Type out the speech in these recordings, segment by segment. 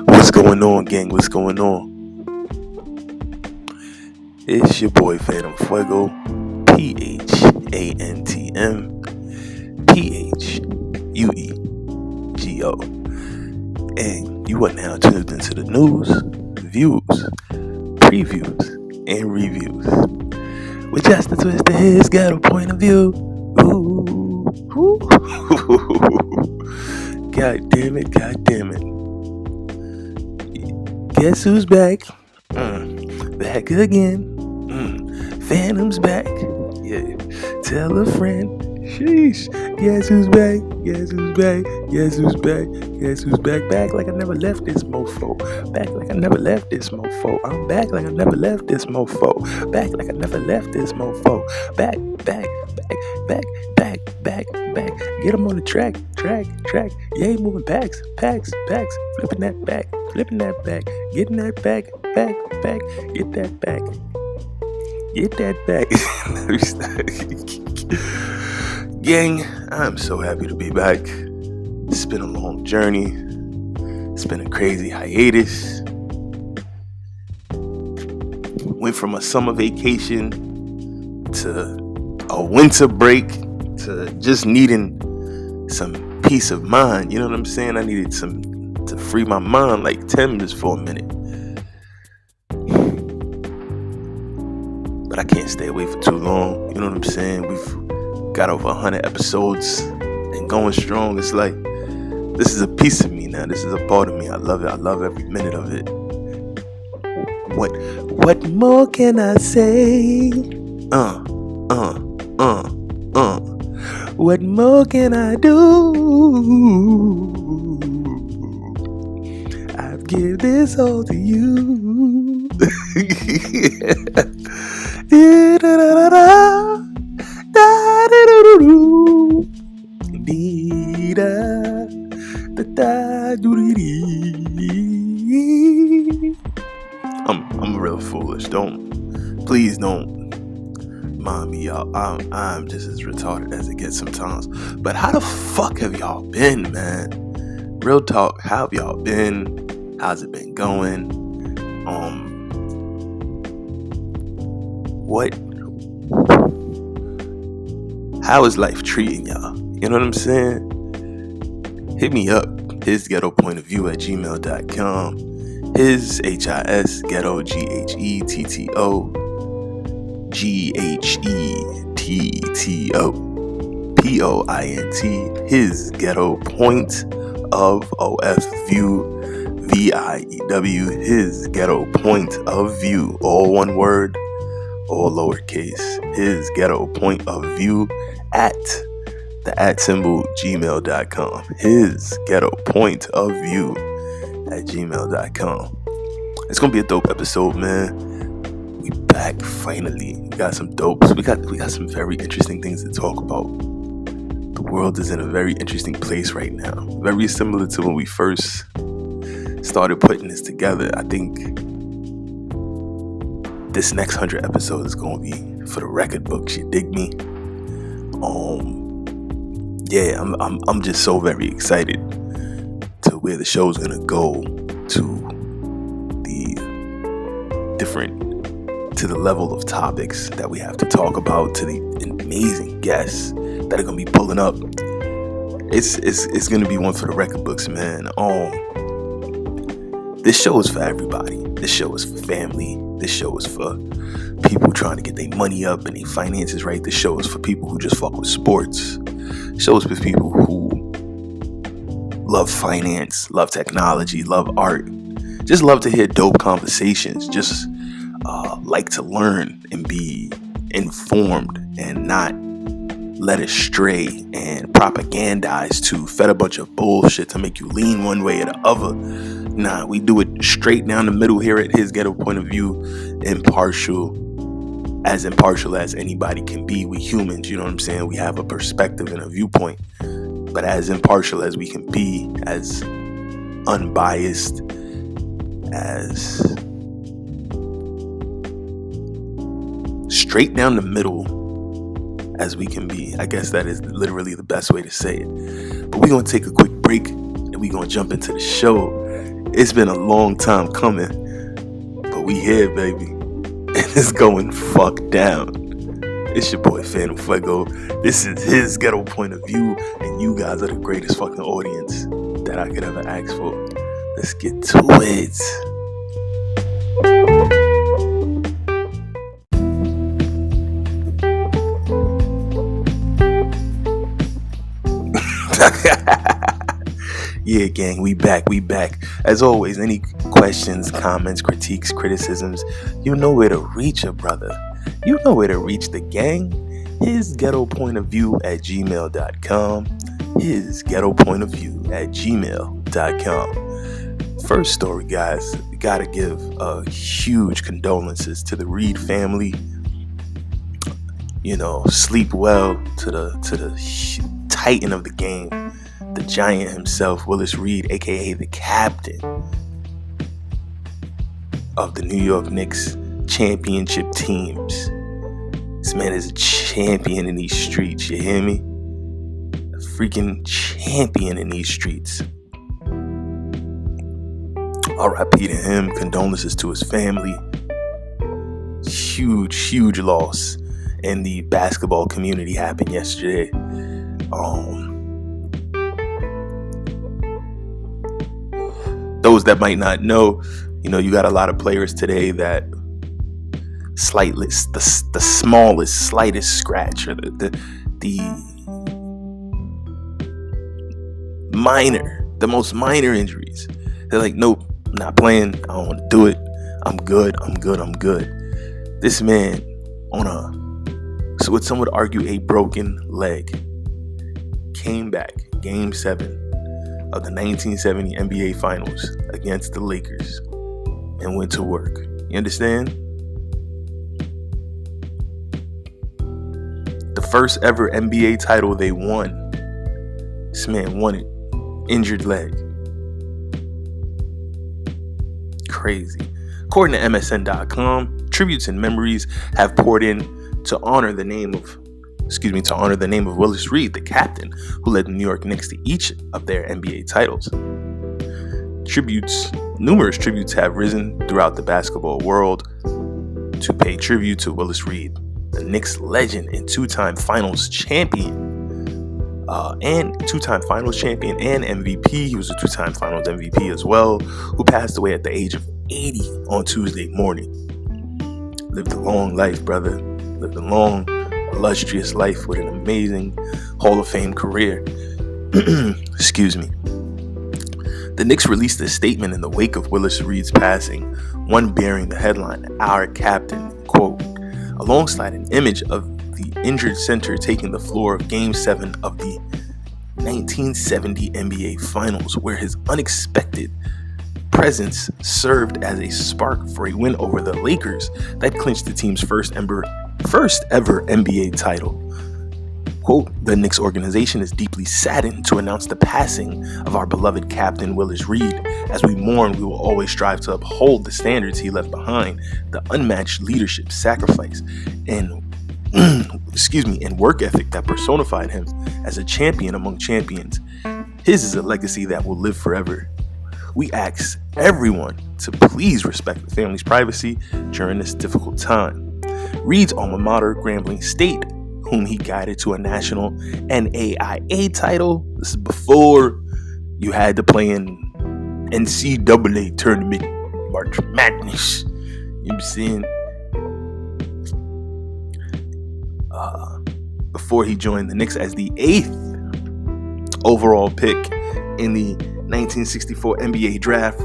What's going on, gang? What's going on? It's your boy Phantm Phuego, Phantuego, and you are now tuned into the news, views, previews, and reviews with just a twist of his ghetto point of view. Ooh. God damn it. Guess who's back? Back again. Phantom's back. Yeah. Tell a friend. Sheesh. Guess who's back? Back like I never left this mofo. I'm back like I never left this mofo. Back like I never left this mofo. Back. Get him on the track. Yeah, moving packs. Flipping that back. Getting that back. Get that back. Gang, I'm so happy to be back. It's been a long journey. It's been a crazy hiatus. Went from a summer vacation to a winter break to just needing some peace of mind. You know what I'm saying? I needed to free my mind like 10 minutes for a minute. But I can't stay away for too long. You know what I'm saying? We've got over 100 episodes and going strong. It's like, this is a piece of me now. This is a part of me. I love it. I love every minute of it. What more can I say? What more can I do? I've given this all to you. I'm real foolish. Please don't mind me, y'all. I'm just as retarded as it gets sometimes. But how the fuck have y'all been, man? Real talk, how have y'all been? How's it been going? How is life treating y'all? You know what I'm saying? Hit me up. His ghetto point of view at gmail.com. His HIS ghetto GHETTO GHETTO his ghetto point of OF view VIEW his ghetto point of view, all one word, all lowercase. His ghetto point of view at the @ gmail.com. His ghetto point of view at gmail.com. It's gonna be a dope episode, man. We back finally. We got some dopes. We got some very interesting things to talk about. The world is in a very interesting place right now. Very similar to when we first started putting this together. I think this next 100 episodes is gonna be for the record books. You dig me? Yeah, I'm just so very excited to where the show's gonna go, to the level of topics that we have to talk about, to the amazing guests that are gonna be pulling up. It's gonna be one for the record books, man. This show is for everybody. This show is for family. This show is for people trying to get their money up and their finances right. This show is for people who just fuck with sports. This show is for people who love finance, love technology, love art, just love to hear dope conversations, just like to learn and be informed and not led astray and propagandized to, fed a bunch of bullshit to make you lean one way or the other. Nah, we do it straight down the middle here at his ghetto point of view, impartial as anybody can be. We humans, you know what I'm saying? We have a perspective and a viewpoint, but as impartial as we can be, as unbiased, as straight down the middle as we can be. I guess that is literally the best way to say it. But we're going to take a quick break, and we gonna jump into the show. It's been a long time coming, but we here, baby, and it's going fuck down. It's your boy Phantm Phuego. This is his ghetto point of view, and you guys are the greatest fucking audience that I could ever ask for. Let's get to it. Yeah, gang, we back. As always, any questions, comments, critiques, criticisms, you know where to reach a brother. You know where to reach the gang. His ghetto point of view at gmail.com. His ghetto point of view at gmail.com. First story, guys, gotta give huge condolences to the Reed family. You know, sleep well to the titan of the game, the giant himself, Willis Reed, aka the captain of the New York Knicks championship teams. This man is a champion in these streets, you hear me? A freaking champion in these streets. R.I.P. to him, condolences to his family. Huge loss in the basketball community happened yesterday. Those that might not know, you know, you got a lot of players today that the smallest, slightest scratch or the most minor injuries. They're like, nope, I'm not playing. I don't want to do it. I'm good. This man so what some would argue a broken leg, came back Game 7 of the 1970 NBA Finals against the Lakers and went to work. You understand? The first ever NBA title they won. This man won it. Injured leg. Crazy. According to MSN.com, tributes and memories have poured in to honor the name of Willis Reed, the captain who led the New York Knicks to each of their NBA titles. Numerous tributes have risen throughout the basketball world to pay tribute to Willis Reed, the Knicks legend and two-time Finals champion, and MVP. He was a two-time Finals MVP as well, who passed away at the age of 80 on Tuesday morning. Lived a long life, brother. Lived a long, illustrious life with an amazing Hall of Fame career. Excuse me. The Knicks released a statement in the wake of Willis Reed's passing, one bearing the headline, "Our Captain," quote, alongside an image of the injured center taking the floor of Game 7 of the 1970 NBA Finals, where his unexpected presence served as a spark for a win over the Lakers that clinched the team's first ever NBA title. Quote, "The Knicks organization is deeply saddened to announce the passing of our beloved captain Willis Reed. As we mourn, we will always strive to uphold the standards he left behind, the unmatched leadership, sacrifice, and work ethic that personified him as a champion among champions. His is a legacy that will live forever. We ask everyone to please respect the family's privacy during this difficult time." Reed's alma mater, Grambling State, whom he guided to a national NCAA title. This is before you had to play in NCAA tournament, March Madness. You know what I'm saying? Before he joined the Knicks as the 8th overall pick in the 1964 NBA draft,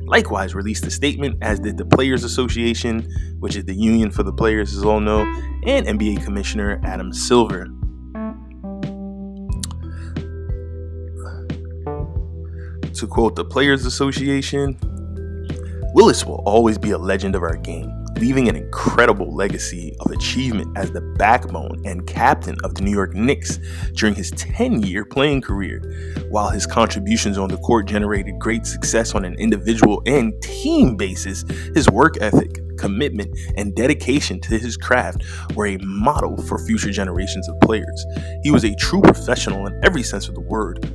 likewise released a statement, as did the Players Association, which is the union for the players, as all know, and NBA Commissioner Adam Silver. To quote the Players Association, "Willis will always be a legend of our game, leaving an incredible legacy of achievement as the backbone and captain of the New York Knicks during his 10-year playing career. While his contributions on the court generated great success on an individual and team basis, his work ethic, commitment, and dedication to his craft were a model for future generations of players. He was a true professional in every sense of the word,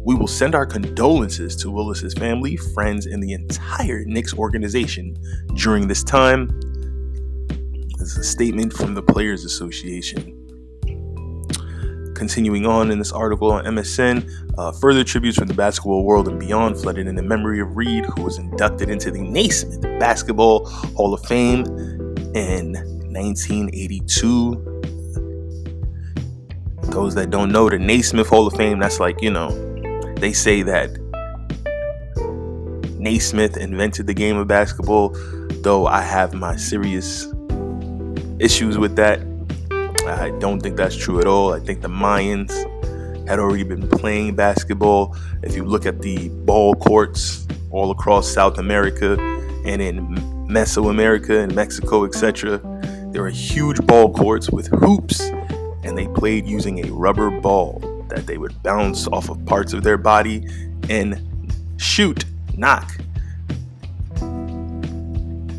We will send our condolences to Willis's family, friends, and the entire Knicks organization during this time. This is a statement from the Players Association. Continuing on in this article on MSN, further tributes from the basketball world and beyond flooded in the memory of Reed, who was inducted into the Naismith Basketball Hall of Fame in 1982. Those that don't know, the Naismith Hall of Fame, that's like, they say that Naismith invented the game of basketball, though I have my serious issues with that. I don't think that's true at all. I think the Mayans had already been playing basketball. If you look at the ball courts all across South America and in Mesoamerica and Mexico, etc., there are huge ball courts with hoops, and they played using a rubber ball that they would bounce off of parts of their body and knock,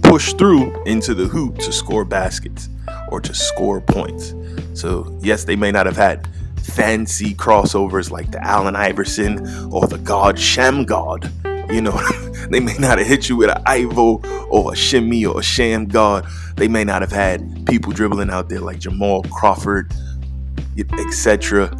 push through into the hoop to score baskets or to score points. So yes, they may not have had fancy crossovers like the Allen Iverson or the God Shem God. They may not have hit you with an Ivo or a shimmy or a sham God. They may not have had people dribbling out there like Jamal Crawford, etc.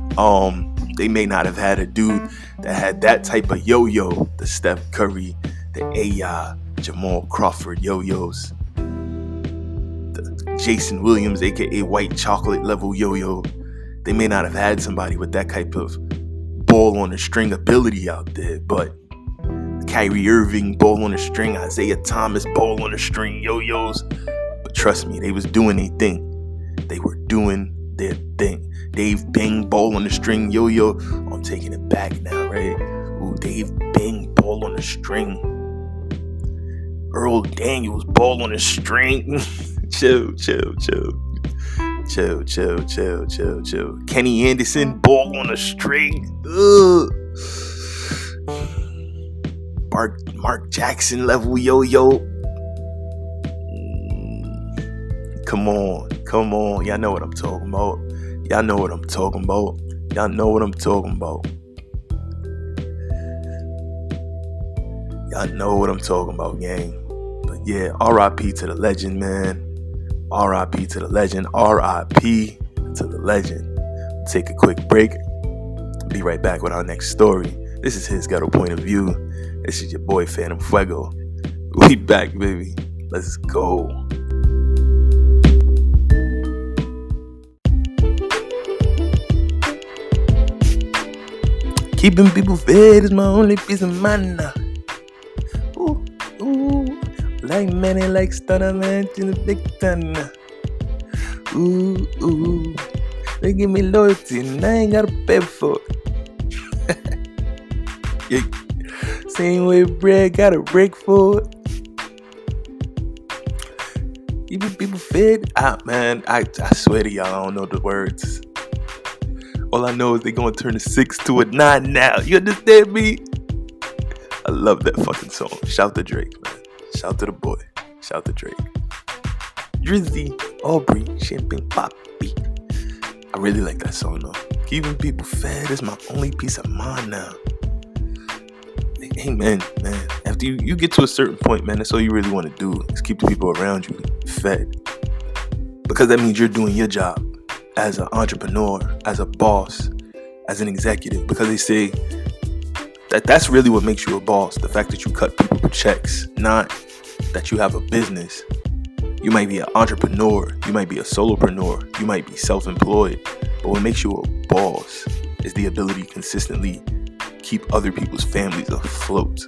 They may not have had a dude that had that type of yo-yo, the Steph Curry, the AI, Jamal Crawford yo-yos, the Jason Williams, aka white chocolate level yo-yo. They may not have had somebody with that type of ball on a string ability out there, but Kyrie Irving, ball on a string, Isaiah Thomas, ball on a string yo-yos. But trust me, they was doing their thing. They were doing their thing. Dave Bing, ball on the string yo-yo. I'm taking it back now, right? Ooh, Dave Bing, ball on the string. Earl Daniels, ball on the string. Chill. Kenny Anderson, ball on a string. Mark Jackson level yo-yo. Come on. Y'all know what I'm talking about. Y'all know what I'm talking about, gang. But yeah, R.I.P. to the legend, man. R.I.P. to the legend. R.I.P. to the legend. Take a quick break. Be right back with our next story. This is his Ghetto point of view. This is your boy Phantm Phuego. We back, baby. Let's go. Keeping people fed is my only piece of mind now. Ooh, like many like stunner man in the big time. Ooh, they give me loyalty and I ain't gotta pay for it. Yeah. Same way bread gotta break for it. Keeping people fed. Man, I swear to y'all, I don't know the words. All I know is they gonna turn a 6 to a 9 now. You understand me? I love that fucking song. Shout to Drake, man. Shout to the boy. Shout to Drake. Drizzy, Aubrey, Champagne Poppy. I really like that song though. Keeping people fed is my only peace of mind now. Amen, man. After you get to a certain point, man, that's all you really want to do is keep the people around you fed. Because that means you're doing your job as an entrepreneur, as a boss, as an executive. Because they say that's really what makes you a boss. The fact that you cut people checks, not that you have a business. You might be an entrepreneur, you might be a solopreneur, you might be self-employed. But what makes you a boss is the ability to consistently keep other people's families afloat.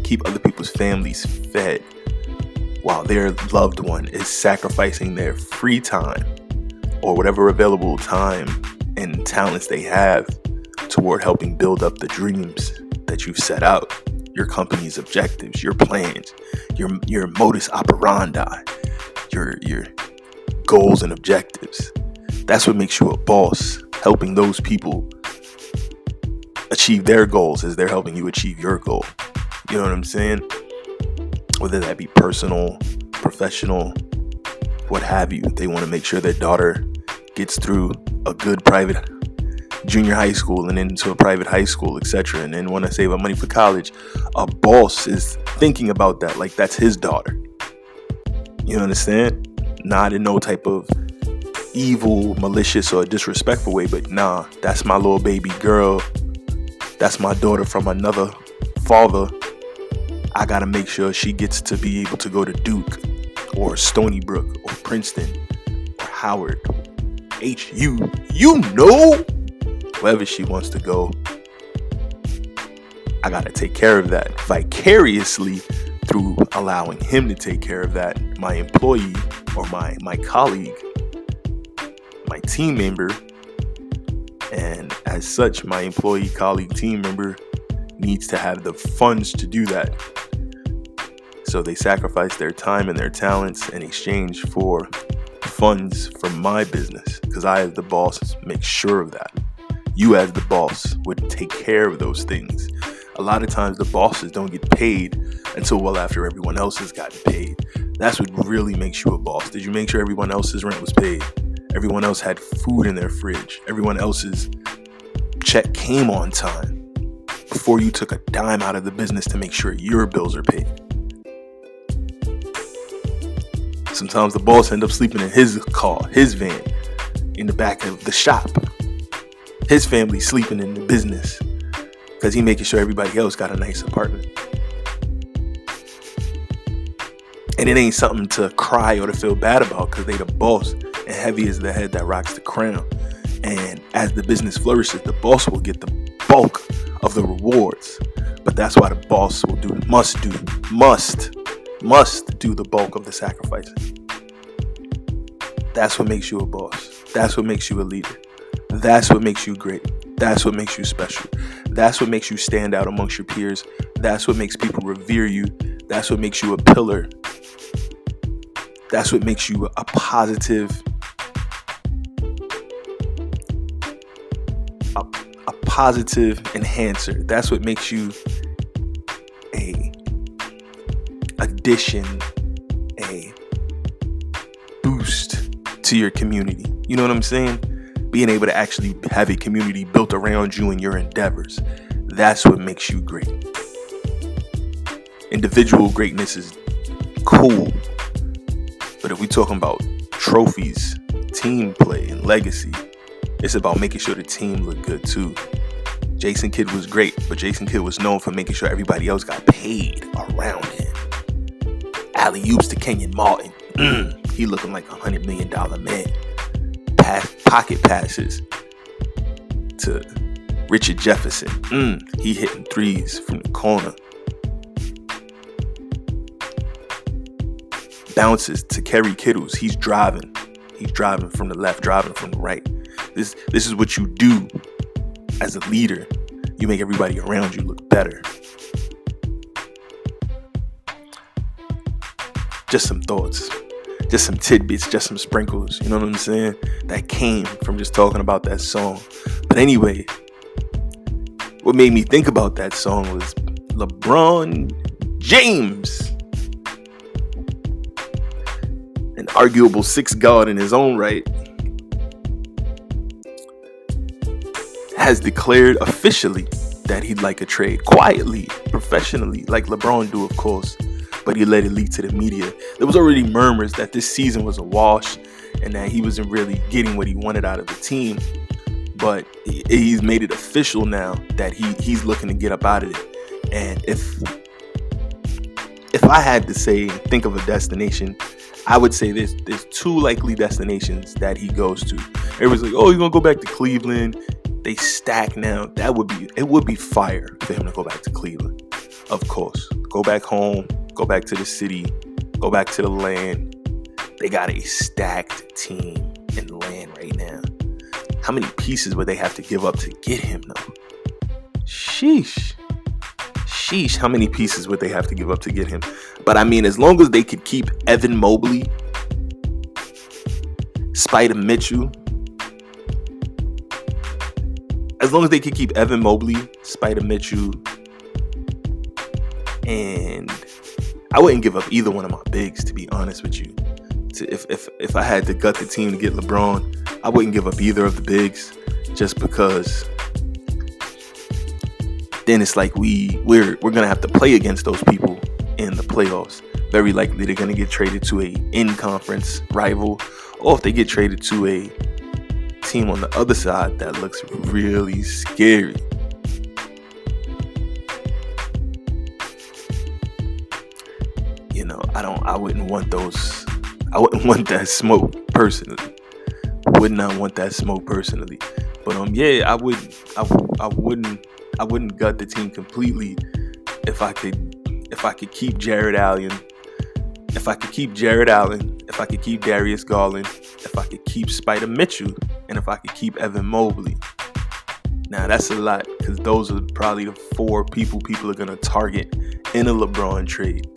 Keep other people's families fed while their loved one is sacrificing their free time or whatever available time and talents they have toward helping build up the dreams that you've set out, your company's objectives, your plans, your modus operandi, your goals and objectives. That's what makes you a boss, helping those people achieve their goals as they're helping you achieve your goal. You know what I'm saying? Whether that be personal, professional, what have you. They want to make sure their daughter gets through a good private junior high school and then to a private high school, etc., and then want to save up money for college, a boss is thinking about that like that's his daughter. You understand? Not in no type of evil, malicious, or disrespectful way, but nah, that's my little baby girl. That's my daughter from another father. I gotta make sure she gets to be able to go to Duke or Stony Brook or Princeton or Howard, HU, wherever she wants to go. I gotta take care of that vicariously through allowing him to take care of that, my employee or my colleague, my team member. And as such, my employee, colleague, team member needs to have the funds to do that. So they sacrifice their time and their talents in exchange for funds from my business, because I, as the boss, make sure of that. You, as the boss, would take care of those things. A lot of times the bosses don't get paid until well after everyone else has gotten paid. That's what really makes you a boss. Did you make sure everyone else's rent was paid? Everyone else had food in their fridge. Everyone else's check came on time before you took a dime out of the business to make sure your bills are paid. Sometimes the boss ends up sleeping in his car, his van, in the back of the shop. His family sleeping in the business because he making sure everybody else got a nice apartment. And it ain't something to cry or to feel bad about, because they the boss, and heavy is the head that rocks the crown. And as the business flourishes, the boss will get the bulk of the rewards. But that's why the boss must do the bulk of the sacrificing. That's what makes you a boss. That's what makes you a leader. That's what makes you great. That's what makes you special. That's what makes you stand out amongst your peers. That's what makes people revere you. That's what makes you a pillar. That's what makes you a positive, a positive enhancer. That's what makes you a addition, a boost to your community. You know what I'm saying? Being able to actually have a community built around you and your endeavors. That's what makes you great. Individual greatness is cool. But if we're talking about trophies, team play, and legacy, it's about making sure the team look good too. Jason Kidd was great, but Jason Kidd was known for making sure everybody else got paid around him. Alley-oops to Kenyon Martin. He looking like $100 million man. Pocket passes to Richard Jefferson. He hitting threes from the corner. Bounces to Kerry Kittles. He's driving. He's driving from the left, driving from the right. This is what you do as a leader. You make everybody around you look better. Just some thoughts. Just some tidbits, just some sprinkles, you know what I'm saying? That came from just talking about that song. But anyway, what made me think about that song was Lebron James, an arguable sixth guard in his own right, has declared officially that he'd like a trade, quietly, professionally, like LeBron do, of course. But he let it leak to the media. There was already murmurs that this season was a wash and that he wasn't really getting what he wanted out of the team. But he's made it official now that he's looking to get up out of it. And if I had to say, think of a destination, I would say there's two likely destinations that he goes to. Everyone's like, oh, you're going to go back to Cleveland. They stack now. It would be fire for him to go back to Cleveland. Of course. Go back home. Go back to the city, go back to the land. They got a stacked team in the land right now. How many pieces would they have to give up to get him, though? Sheesh, how many pieces would they have to give up to get him? But I mean, as long as they could keep Evan Mobley, Spider Mitchell, and I wouldn't give up either one of my bigs, to be honest with you. If I had to gut the team to get LeBron, I wouldn't give up either of the bigs. just because then it's like we're gonna have to play against those people in the playoffs. Very likely they're gonna get traded to a in-conference rival, or if they get traded to a team on the other side that looks really scary. I wouldn't want those. I wouldn't want that smoke personally. Would not want that smoke personally. But yeah, I wouldn't gut the team completely if I could keep Jared Allen, if I could keep Darius Garland, if I could keep Spider Mitchell, and if I could keep Evan Mobley. Now that's a lot, because those are probably the 4 people are gonna target in a LeBron trade.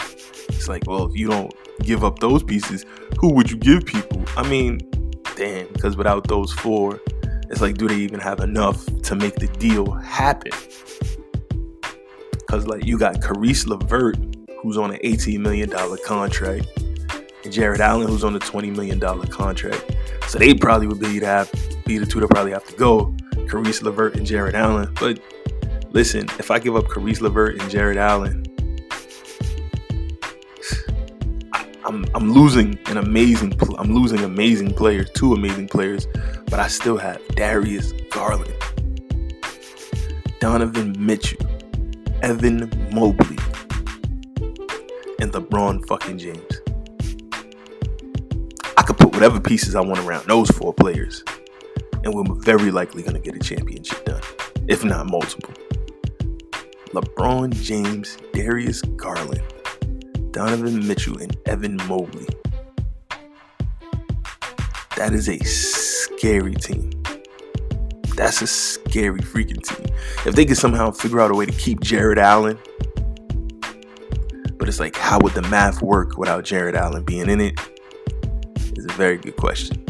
It's like, well, if you don't give up those pieces, who would you give people? I mean, damn, because without those 4, it's like, do they even have enough to make the deal happen? Because, like, you got Caris LeVert, who's on an $18 million contract, and Jared Allen, who's on a $20 million contract. So they probably would be the two that probably have to go, Caris LeVert and Jared Allen. But listen, if I give up Caris LeVert and Jared Allen, I'm losing amazing players, 2 amazing players, but I still have Darius Garland, Donovan Mitchell, Evan Mobley, and LeBron fucking James. I could put whatever pieces I want around those 4 players, and we're very likely going to get a championship done, if not multiple. LeBron James, Darius Garland, Donovan Mitchell, and Evan Mobley. That is a scary team. That's a scary freaking team. If they could somehow figure out a way to keep Jared Allen, but it's like, how would the math work without Jared Allen being in it? Is a very good question.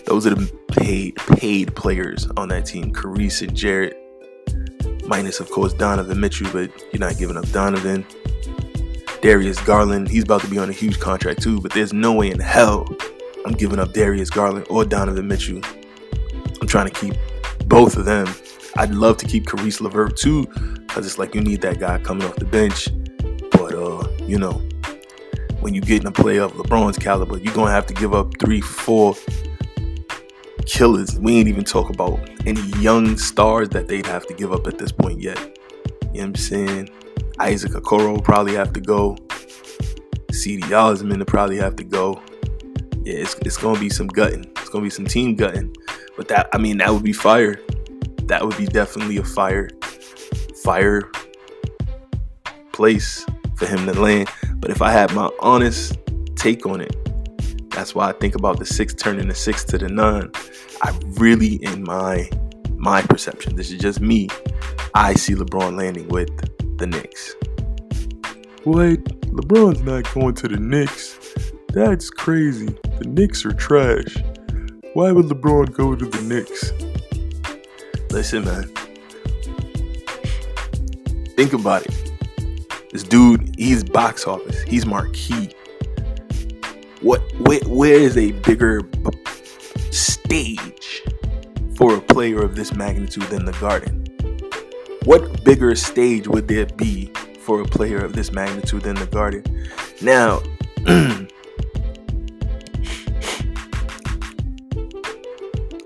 Those are the paid players on that team. Caris and Jared, minus of course Donovan Mitchell, but you're not giving up Donovan. Darius Garland, he's about to be on a huge contract too, but there's no way in hell I'm giving up Darius Garland or Donovan Mitchell. I'm trying to keep both of them. I'd love to keep Caris LeVert too, because it's like you need that guy coming off the bench. But when you get in a play of LeBron's caliber, you're gonna have to give up 3-4 killers. We ain't even talk about any young stars that they'd have to give up at this point yet. You know what I'm saying? Isaac Okoro will probably have to go. C.D. Osman will probably have to go. Yeah, it's going to be some gutting. It's going to be some team gutting. But that would be fire. That would be definitely a fire place for him to land. But if I had my honest take on it, that's why I think about the 6 turning the 6 to the 9. I really, in my perception, this is just me, I see LeBron landing with the Knicks. What? LeBron's not going to the Knicks? That's crazy. The Knicks are trash. Why would LeBron go to the Knicks? Listen, man. Think about it. This dude, he's box office. He's marquee. Where is a bigger stage for a player of this magnitude than the Garden? What bigger stage would there be for a player of this magnitude than the Garden? Now,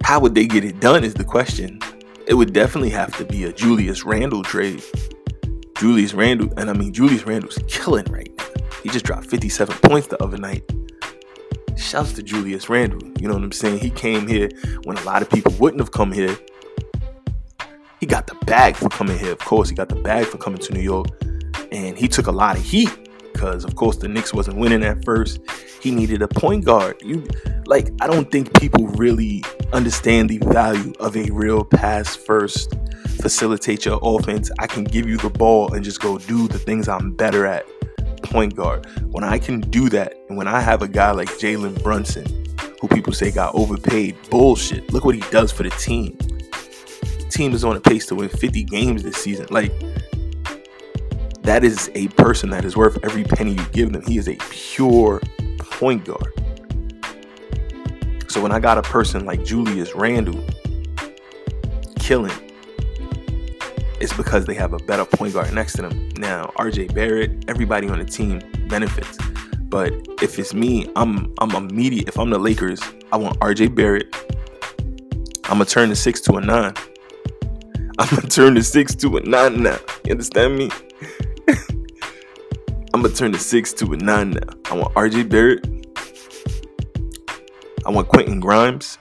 how would they get it done is the question. It would definitely have to be a Julius Randle trade. Julius Randle's killing right now. He just dropped 57 points the other night. Shouts to Julius Randle. You know what I'm saying? He came here when a lot of people wouldn't have come here. He got the bag for coming here. Of course, he got the bag for coming to New York. And he took a lot of heat because, of course, the Knicks wasn't winning at first. He needed a point guard. I don't think people really understand the value of a real pass first, facilitate your offense. I can give you the ball and just go do the things I'm better at. Point guard. When I can do that, and when I have a guy like Jalen Brunson, who people say got overpaid, bullshit. Look what he does for the team. Team is on a pace to win 50 games this season. That is a person that is worth every penny you give them. He is a pure point guard. So when I got a person like Julius Randle killing, it's because they have a better point guard next to them. Now, RJ Barrett, everybody on the team benefits. But if it's me, I'm immediate. If I'm the Lakers, I want RJ Barrett. I'm going to turn the 6 to a 9. I'm going to turn the 6 to a 9 now. You understand me? I'm going to turn the 6 to a 9 now. I want RJ Barrett. I want Quentin Grimes.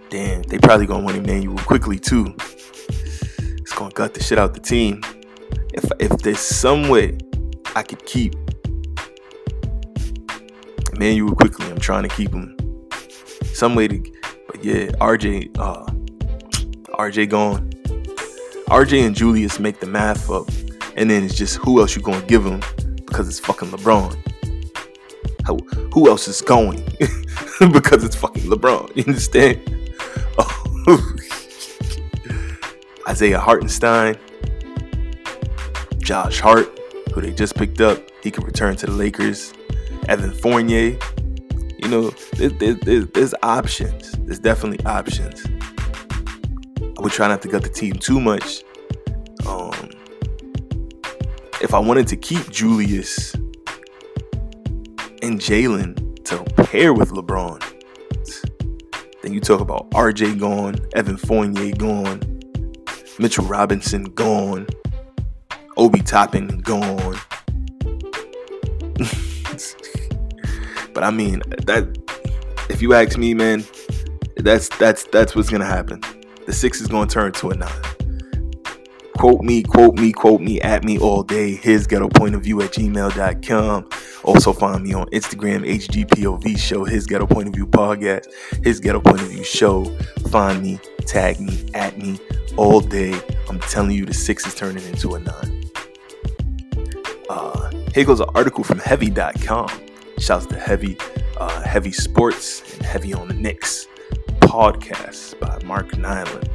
Damn, they probably going to want Emmanuel quickly too. It's going to gut the shit out the team. If there's some way I could keep Emmanuel quickly, I'm trying to keep him. Some way to, but yeah, RJ gone. RJ and Julius make the math up, and then it's just who else you gonna give him because it's fucking LeBron. Who else is going because it's fucking LeBron? You understand? Oh. Isaiah Hartenstein, Josh Hart, who they just picked up, he could return to the Lakers. Evan Fournier, you know, there's options. There's definitely options. I would try not to gut the team too much. If I wanted to keep Julius and Jalen to pair with LeBron, then you talk about RJ gone, Evan Fournier gone, Mitchell Robinson gone, Obi Toppin gone. But I mean, that, if you ask me, man, that's what's gonna happen. The 6 is gonna turn to a 9. Quote me, at me all day. His ghetto point of view at gmail.com. Also find me on Instagram, HGPOV show, His Ghetto Point of View podcast, His Ghetto Point of View show. Find me, tag me, at me all day. I'm telling you, the 6 is turning into a 9. Here goes an article from heavy.com. Shouts to Heavy Sports and Heavy on the Knicks podcast by Mark Nyland.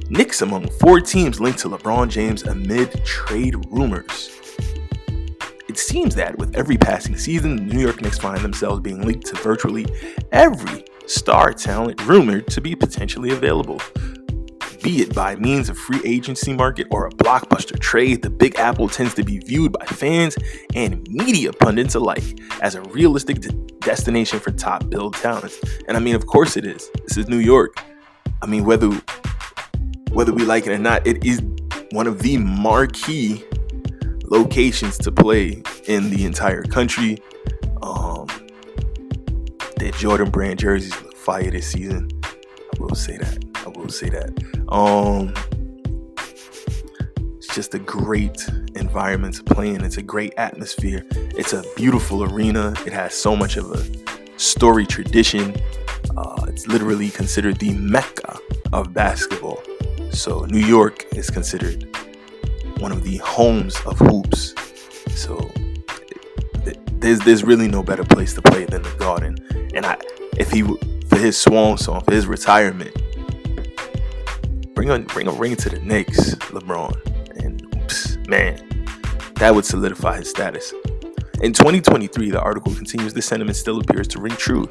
Knicks among 4 teams linked to LeBron James amid trade rumors. It seems that with every passing season, the New York Knicks find themselves being linked to virtually every star talent rumored to be potentially available. Be it by means of free agency market or a blockbuster trade, the Big Apple tends to be viewed by fans and media pundits alike as a realistic destination for top billed talents. And I mean, of course it is. This is New York. I mean, whether we like it or not, it is one of the marquee locations to play in the entire country. Their Jordan brand jerseys look fire this season. I will say that. It's just a great environment to play in. It's a great atmosphere. It's a beautiful arena. It has so much of a storied tradition. It's literally considered the Mecca of basketball. So New York is considered one of the homes of hoops. So there's really no better place to play than the Garden. And for his swan song, for his retirement, bring a ring to the Knicks, LeBron, and man, that would solidify his status. In 2023, the article continues, this sentiment still appears to ring true,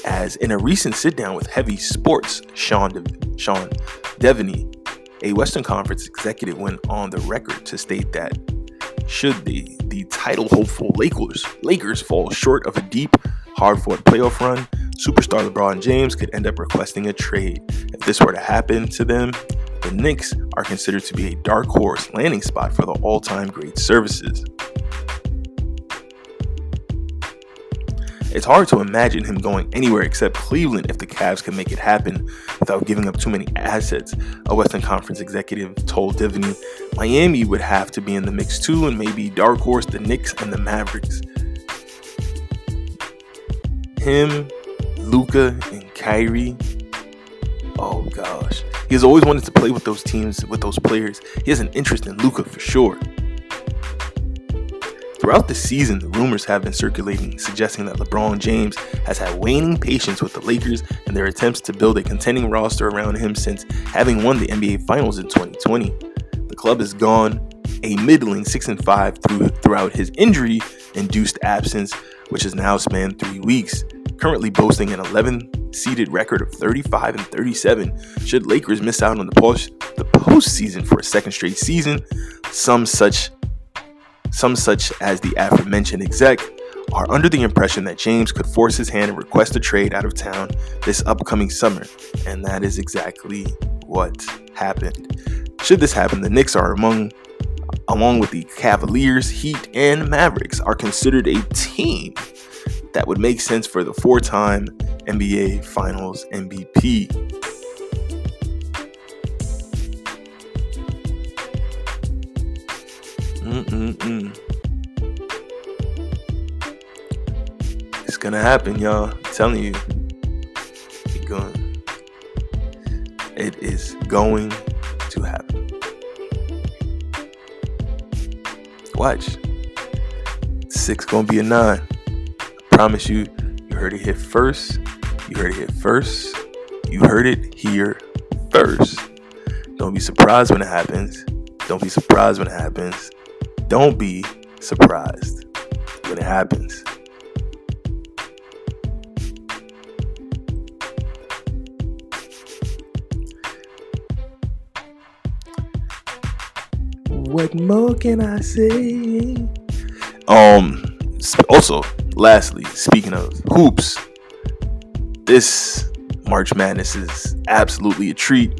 as in a recent sit-down with Heavy Sports, Sean Devaney, a Western Conference executive, went on the record to state that should the title hopeful Lakers fall short of a deep, hard-fought playoff run, superstar LeBron James could end up requesting a trade. If this were to happen to them, the Knicks are considered to be a dark horse landing spot for the all-time great services. It's hard to imagine him going anywhere except Cleveland if the Cavs can make it happen without giving up too many assets, a Western Conference executive told Devaney. Miami would have to be in the mix too, and maybe dark horse the Knicks and the Mavericks. Him, Luka, and Kyrie. Oh gosh. He has always wanted to play with those teams, with those players. He has an interest in Luka for sure. Throughout the season, the rumors have been circulating, suggesting that LeBron James has had waning patience with the Lakers and their attempts to build a contending roster around him since having won the NBA Finals in 2020. The club has gone a middling 6-5 throughout his injury-induced absence, which has now spanned 3 weeks, currently boasting an 11-seeded record of 35-37. Should Lakers miss out on the postseason for a second straight season, some such as the aforementioned exec are under the impression that James could force his hand and request a trade out of town this upcoming summer, and that is exactly what happened. Should this happen, the Knicks are along with the Cavaliers, Heat, and Mavericks, are considered a team that would make sense for the 4-time NBA Finals MVP. It's gonna happen, y'all. I'm telling you. It is going to happen. Watch. 6 gonna be a 9. I promise you. You heard it here first. You heard it here first. Don't be surprised when it happens. Don't be surprised when it happens. What more can I say? Also, lastly, speaking of hoops, this March Madness is absolutely a treat.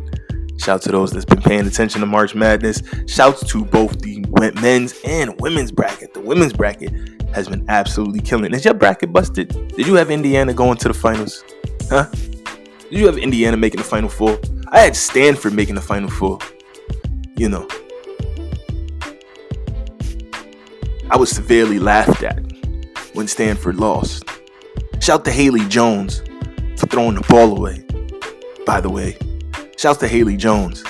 Shout out to those that's been paying attention to March Madness. Shouts to both the men's and women's bracket. The women's bracket has been absolutely killing. Is your bracket busted? Did you have Indiana going to the finals? Huh? Did you have Indiana making the Final Four? I had Stanford making the Final Four. You know. I was severely laughed at when Stanford lost. Shout to Haley Jones for throwing the ball away. By the way, shouts to Haley Jones,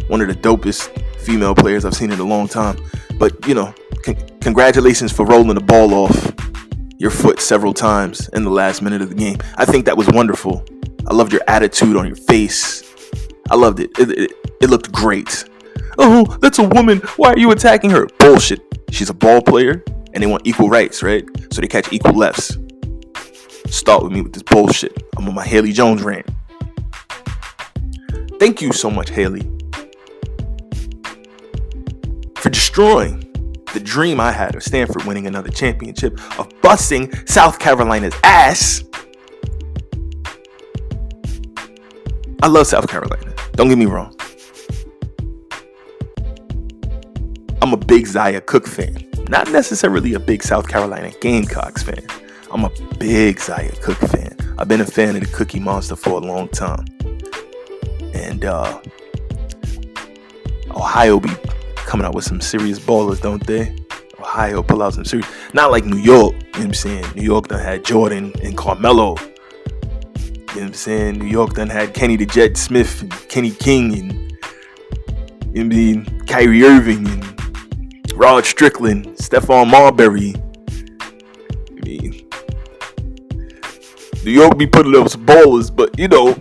one of the dopest female players I've seen in a long time. But, you know, congratulations for rolling the ball off your foot several times in the last minute of the game. I think that was wonderful. I loved your attitude on your face. I loved it. It looked great. Oh, that's a woman. Why are you attacking her? Bullshit. She's a ball player, and they want equal rights, right? So they catch equal lefts. Start with me with this bullshit. I'm on my Haley Jones rant. Thank you so much, Haley, for destroying the dream I had of Stanford winning another championship, of busting South Carolina's ass. I love South Carolina. Don't get me wrong. I'm a big Zaya Cook fan. Not necessarily a big South Carolina Gamecocks fan. I'm a big Zaya Cook fan. I've been a fan of the Cookie Monster for a long time. And Ohio be coming out with some serious ballers, don't they? Ohio pull out some serious. Not like New York, you know what I'm saying? New York done had Jordan and Carmelo. You know what I'm saying? New York done had Kenny the Jet Smith and Kenny King and, you know what I mean, Kyrie Irving and Rod Strickland, Stephon Marbury. I mean, New York be putting up some ballers, but you know,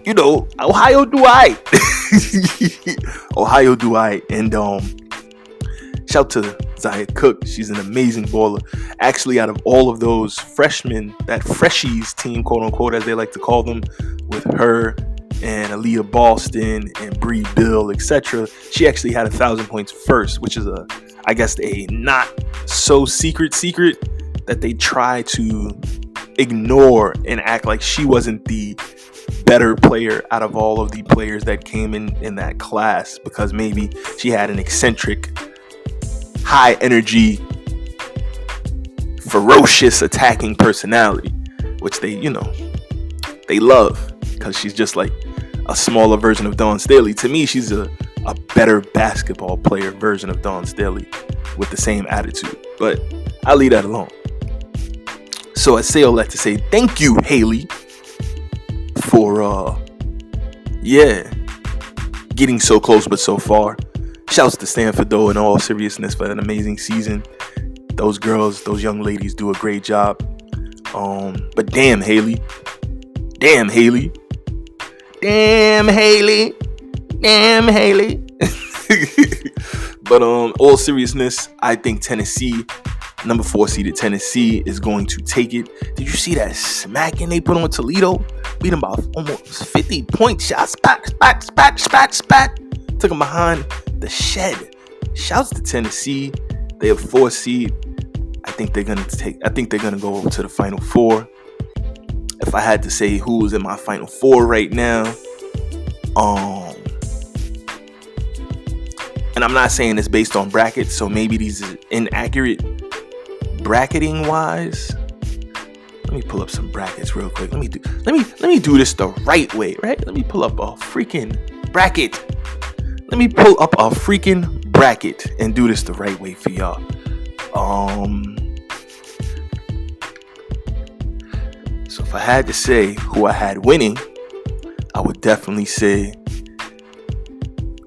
Ohio do I. Ohio do I. And shout to Zaya Cook. She's an amazing baller. Actually, out of all of those freshmen, that freshies team, quote unquote, as they like to call them, with her and Aaliyah Boston and Bree Bill, etc., she actually had 1,000 points first, which is a not so secret that they try to ignore and act like she wasn't the better player out of all of the players that came in that class, because maybe she had an eccentric, high energy, ferocious attacking personality, which they love, because she's just like a smaller version of Dawn Staley. To me, she's a better basketball player version of Dawn Staley with the same attitude, but I'll leave that alone. So I say all that to say thank you, Haley, for getting so close but so far. Shouts to Stanford, though, in all seriousness, for an amazing season. Those girls, those young ladies do a great job. But damn Haley. But all seriousness, I think Tennessee, number 4 seeded Tennessee, is going to take it. Did you see that smacking they put on Toledo? Beat them by almost 50 points. Shots, spat. Took them behind the shed. Shouts to Tennessee. They have 4 seed. I think they're gonna go over to the Final Four. If I had to say who's in my Final Four right now, and I'm not saying it's based on brackets, so maybe these are inaccurate bracketing wise. Let me pull up some brackets real quick. Let me do this the right way, right? Let me pull up a freaking bracket. And do this the right way for y'all. So if I had to say who I had winning, I would definitely say,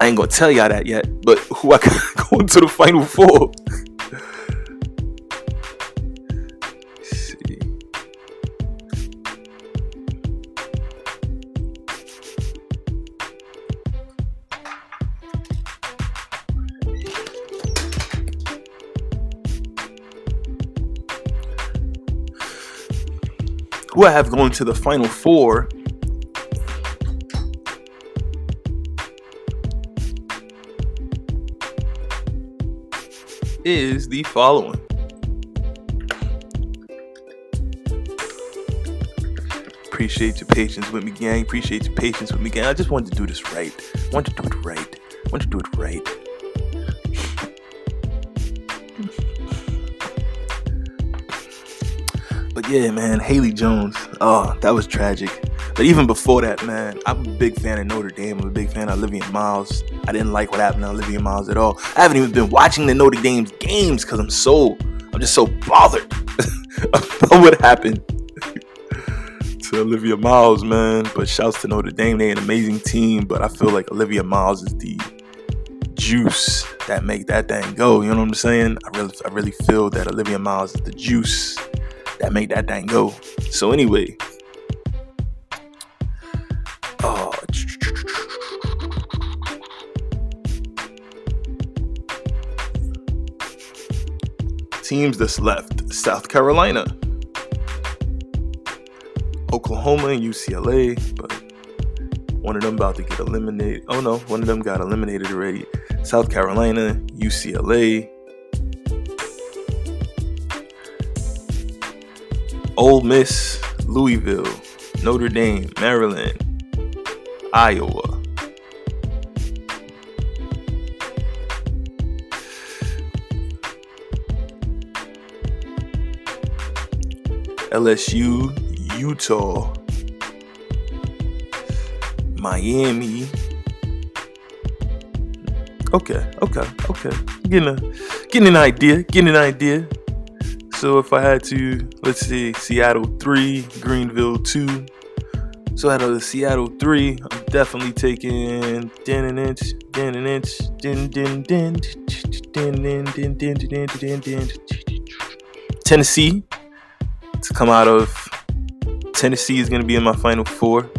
I ain't gonna tell y'all that yet, but who I got going to the Final Four. Let's see. Who I have going to the Final Four is the following. Appreciate your patience with me, gang. I just wanted to do this right. I want to do it right. But yeah, man, Haley Jones. Oh, that was tragic. But even before that, man, I'm a big fan of Notre Dame. I'm a big fan of Olivia Miles. I didn't like what happened to Olivia Miles at all. I haven't even been watching the Notre Dame's games because I'm just so bothered about what happened to Olivia Miles, man. But shouts to Notre Dame. They're an amazing team, but I feel like Olivia Miles is the juice that make that thing go. You know what I'm saying? I really feel that Olivia Miles is the juice that make that thing go. So anyway, teams that's left: South Carolina, Oklahoma, and UCLA. But one of them about to get eliminated. Oh no, one of them got eliminated already. South Carolina, UCLA, Ole Miss, Louisville, Notre Dame, Maryland, Iowa, LSU, Utah, Miami. Okay. Getting an idea. So if I had to, let's see, Seattle 3, Greenville 2. So out of the Seattle 3, I'm definitely taking Tennessee to come out of. Tennessee is going to be in my Final Four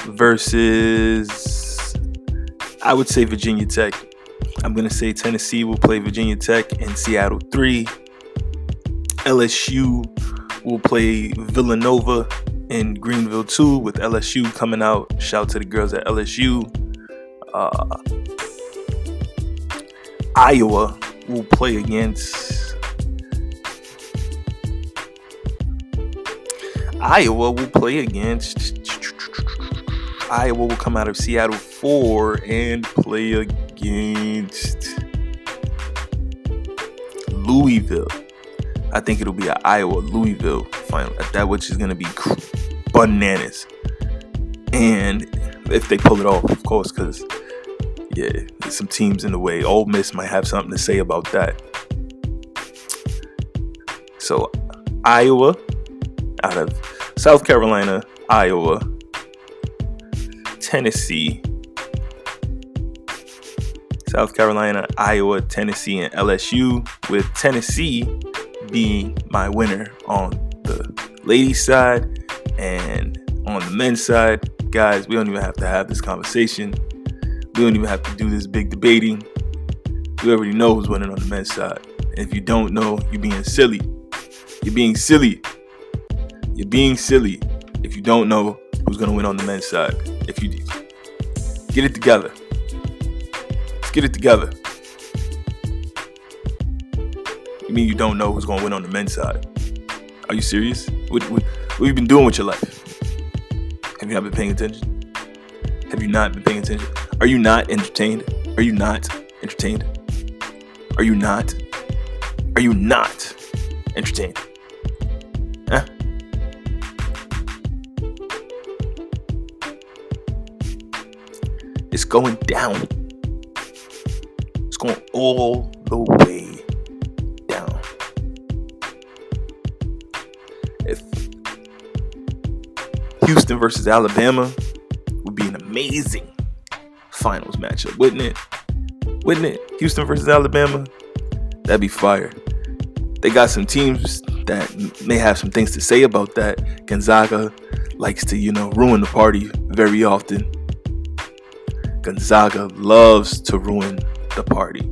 versus, I would say, Virginia Tech. I'm going to say Tennessee will play Virginia Tech in Seattle 3. LSU will play Villanova in Greenville 2 with LSU coming out. Shout to the girls at LSU. Iowa will play against Iowa will come out of Seattle 4 and play against Louisville. I think it'll be an Iowa-Louisville final, that which is going to be bananas. And if they pull it off, of course, because, yeah, there's some teams in the way. Ole Miss might have something to say about that. So, Iowa, out of South Carolina, Iowa, Tennessee, South Carolina, Iowa, Tennessee, and LSU, with Tennessee being my winner on the ladies' side. And on the men's side, guys, we don't even have to have this conversation. We don't even have to do this big debating. We already know who's winning on the men's side. And if you don't know, you're being silly. You're being silly. You're being silly if you don't know who's going to win on the men's side. If you get it together. Let's get it together. You mean you don't know who's going to win on the men's side? Are you serious? What have you been doing with your life? Have you not been paying attention? Have you not been paying attention? Are you not entertained? Are you not entertained? Are you not? Are you not entertained? Huh? It's going down. It's going all the way down. If Houston versus Alabama would be an amazing finals matchup, wouldn't it? Wouldn't it? Houston versus Alabama? That'd be fire. They got some teams that may have some things to say about that. Gonzaga likes to, ruin the party very often. Gonzaga loves to ruin the party.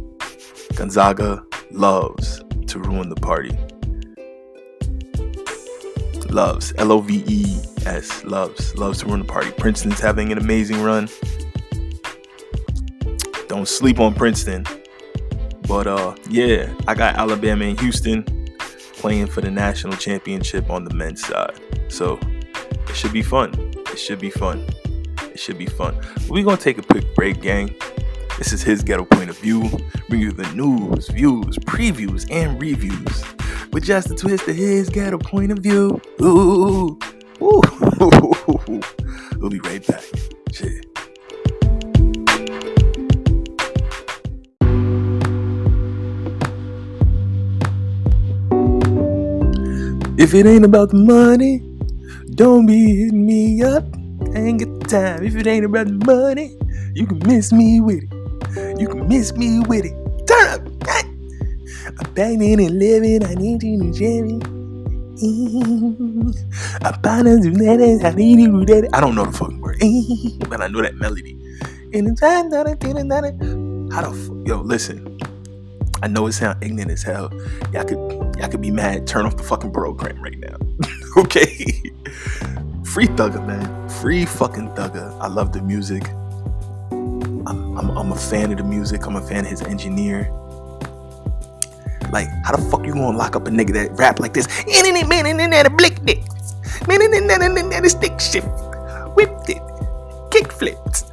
Gonzaga loves to ruin the party. Loves. Loves. Loves to ruin the party. Princeton's having an amazing run. Don't sleep on Princeton. But yeah, I got Alabama and Houston playing for the national championship on the men's side. So it should be fun. It should be fun. It should be fun. We're going to take a quick break, gang. This is his Ghetto Point of View. Bring you the news, views, previews, and reviews with just a twist of his Ghetto Point of View. Ooh. Ooh. We'll be right back. Shit. If it ain't about the money, don't be hitting me up. I ain't got the time. If it ain't about the money, you can miss me with it. You can miss me with it. Turn up. I'm back in and living. I need you to share me. I need you to. I don't know the fucking word, but I know that melody. How the fuck? Yo, listen. I know it sounds ignorant as hell. Y'all could be mad. Turn off the fucking program right now. Okay? Free Thugger, man. Free fucking Thugger. I love the music. I'm a fan of the music. I'm a fan of his engineer. Like, how the fuck you gonna lock up a nigga that rap like this? Stick shift. Whipped it. Kick flipped.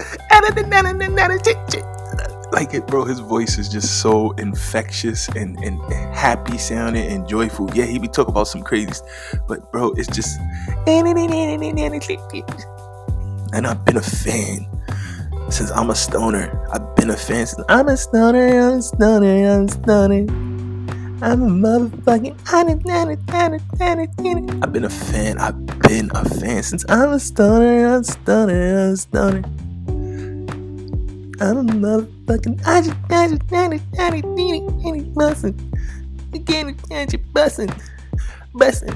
Like it, bro. His voice is just so infectious and happy sounding and joyful. Yeah, he be talking about some crazy, but bro, it's just. And I've been a fan since I'm a stoner. I've been a fan since I'm a stoner. I'm a motherfucking. I've been a fan since I'm a stoner. I'm a motherfucking bussin'.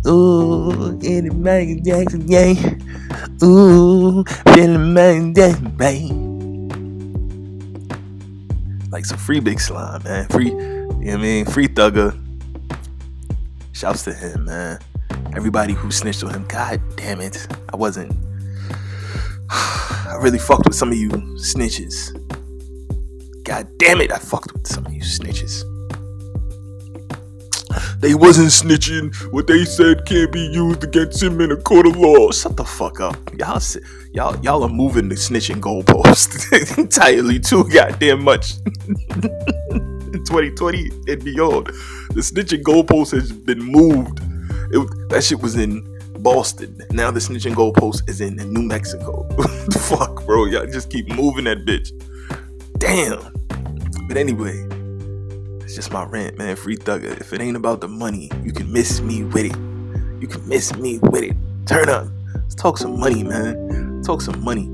Ooh, in the Michael Jackson gang. Ooh, feeling Michael Jackson, babe. Like some free Big Slime, man. Free, you know what I mean? Free Thugger. Shouts to him, man. Everybody who snitched on him, god damn it. I really fucked with some of you snitches. God damn it, I fucked with some of you snitches. They wasn't snitching. What they said can't be used against him in a court of law. Shut the fuck up. Y'all are moving the snitching goalpost entirely too goddamn much. In 2020 and beyond, the snitching goalpost has been moved. That shit was in Boston. Now the snitching goalpost is in New Mexico. Fuck, bro. Y'all just keep moving that bitch. Damn. But anyway, it's just my rant, man. Free Thugger. If it ain't about the money, you can miss me with it. You can miss me with it. Turn up. Let's talk some money, man. Talk some money.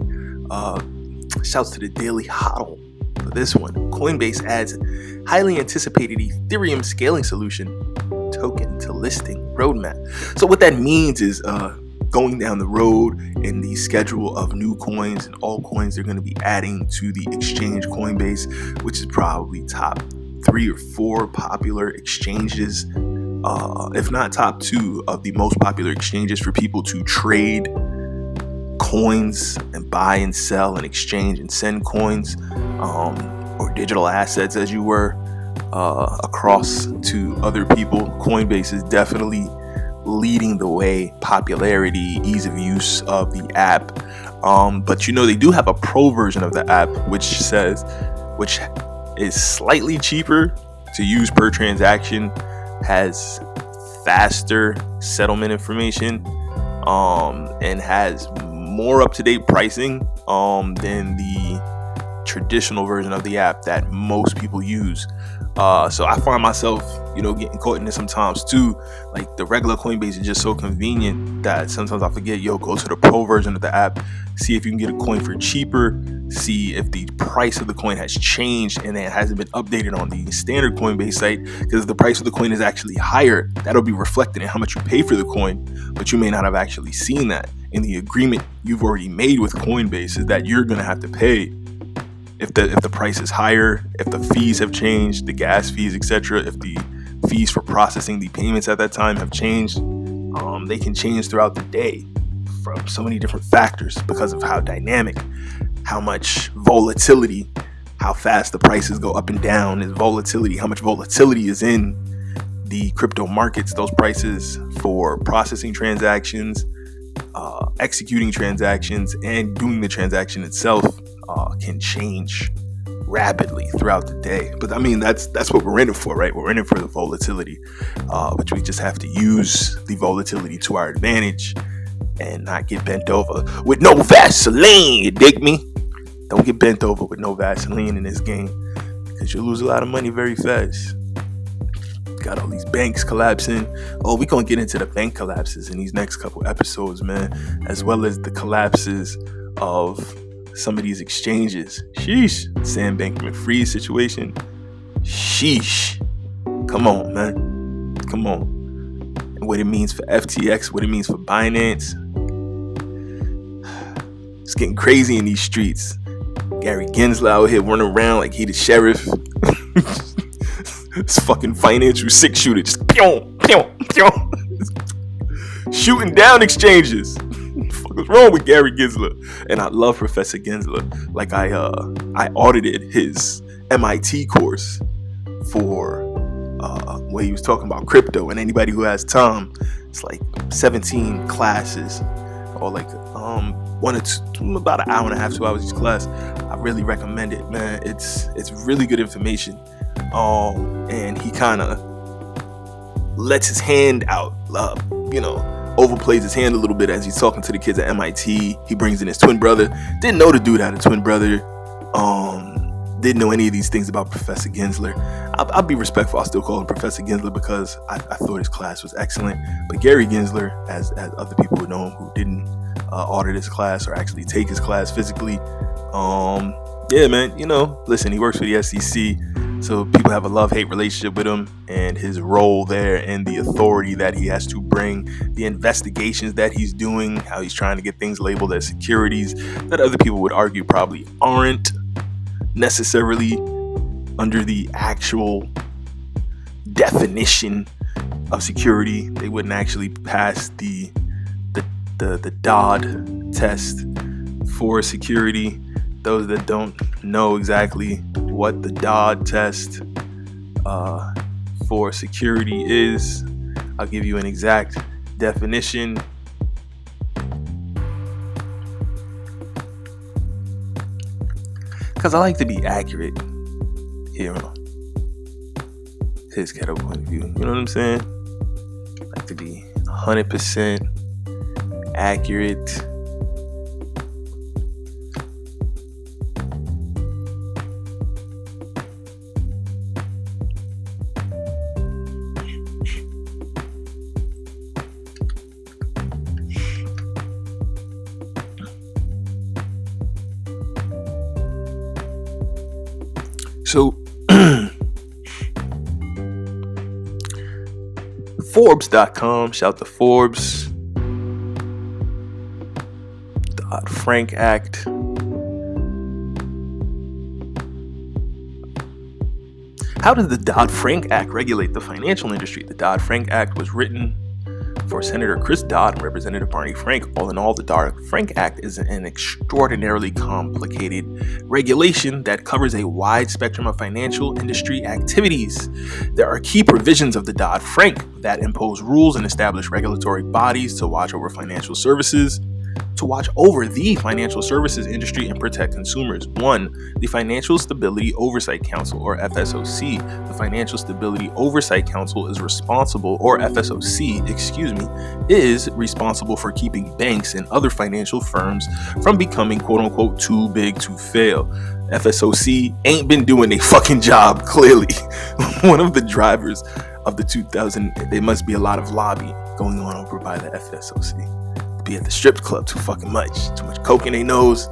Shouts to the Daily Hodl for this one. Coinbase adds highly anticipated Ethereum scaling solution token to listing roadmap. So what that means is going down the road in the schedule of new coins and altcoins they're going to be adding to the exchange Coinbase, which is probably top 3 or 4 popular exchanges, if not top 2 of the most popular exchanges for people to trade coins and buy and sell and exchange and send coins, or digital assets as you were, across to other people. Coinbase is definitely leading the way, popularity, ease of use of the app. But they do have a pro version of the app, which is slightly cheaper to use per transaction, has faster settlement information, and has more up-to-date pricing than the traditional version of the app that most people use. So I find myself, getting caught in this sometimes too. Like, the regular Coinbase is just so convenient that sometimes I forget, go to the pro version of the app, see if you can get a coin for cheaper, see if the price of the coin has changed and it hasn't been updated on the standard Coinbase site. Because if the price of the coin is actually higher, that'll be reflected in how much you pay for the coin, but you may not have actually seen that in the agreement you've already made with Coinbase, is that you're going to have to pay if the price is higher, if the fees have changed, the gas fees, etc., if the fees for processing the payments at that time have changed. They can change throughout the day from so many different factors because of how dynamic, how much volatility, how fast the prices go up and down is volatility, how much volatility is in the crypto markets. Those prices for processing transactions, executing transactions, and doing the transaction itself can change rapidly throughout the day. But I mean, that's what we're in it for, right? We're in it for the volatility, which we just have to use the volatility to our advantage and not get bent over with no Vaseline. You dig me? Don't get bent over with no Vaseline in this game, because you'll lose a lot of money very fast. Got all these banks collapsing. Oh, we're gonna get into the bank collapses in these next couple episodes, man, as well as the collapses of some of these exchanges. Sheesh. Sam Bankman-Fried situation. Sheesh. Come on, man. Come on. And what it means for FTX, what it means for Binance. It's getting crazy in these streets. Gary Gensler out here running around like he the sheriff. This fucking financial six shooter just pew, pew, pew. Shooting down exchanges. What's wrong with Gary Gensler? And I love Professor Gensler. Like, I audited his MIT course for where he was talking about crypto. And anybody who has time, it's like 17 classes, or like about an hour and a half, 2 hours each class. I really recommend it, man. It's really good information. And he kind of lets his hand out, overplays his hand a little bit as he's talking to the kids at MIT. He brings in his twin brother. Didn't know the dude had a twin brother. Didn't know any of these things about Professor Gensler. I'll be respectful. I'll still call him Professor Gensler because I thought his class was excellent. But Gary Gensler, as other people would know him who didn't audit his class or actually take his class physically, yeah, man, listen, he works for the SEC. So people have a love-hate relationship with him and his role there, and the authority that he has to bring, the investigations that he's doing, how he's trying to get things labeled as securities that other people would argue probably aren't necessarily under the actual definition of security. They wouldn't actually pass the Dodd test for security. Those that don't know exactly what the Dodd test for security is, I'll give you an exact definition. Because I like to be accurate here on his Ghetto point of view. You know what I'm saying? I like to be 100% accurate. So, Forbes.com, shout to Forbes. Dodd-Frank Act. How does the Dodd-Frank Act regulate the financial industry? The Dodd-Frank Act was written for Senator Chris Dodd and Representative Barney Frank. All in all, the Dodd-Frank Act is an extraordinarily complicated regulation that covers a wide spectrum of financial industry activities. There are key provisions of the Dodd-Frank that impose rules and establish regulatory bodies to watch over the financial services industry and protect consumers. 1. The Financial Stability Oversight Council, or FSOC. The Financial Stability Oversight Council is responsible for keeping banks and other financial firms from becoming quote-unquote too big to fail. FSOC ain't been doing their fucking job, clearly. One of the drivers of the 2000, there must be a lot of lobbying going on over by the FSOC. Be at the strip club too much coke in their nose.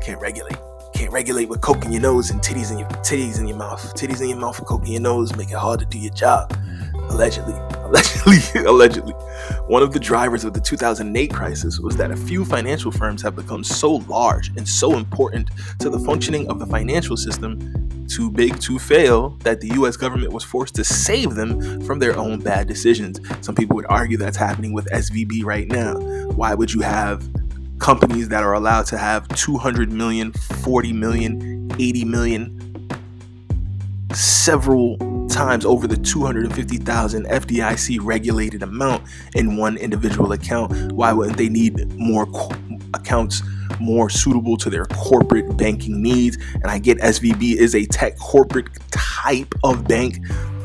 Can't regulate with coke in your nose and titties in your mouth and coke in your nose make it hard to do your job. Allegedly. One of the drivers of the 2008 crisis was that a few financial firms have become so large and so important to the functioning of the financial system, too big to fail, that the U.S. government was forced to save them from their own bad decisions. Some people would argue that's happening with SVB right now. Why would you have companies that are allowed to have 200 million, 40 million, 80 million, several times over the 250,000 FDIC regulated amount in one individual account? Why wouldn't they need more accounts more suitable to their corporate banking needs? And I get SVB is a tech corporate type of bank,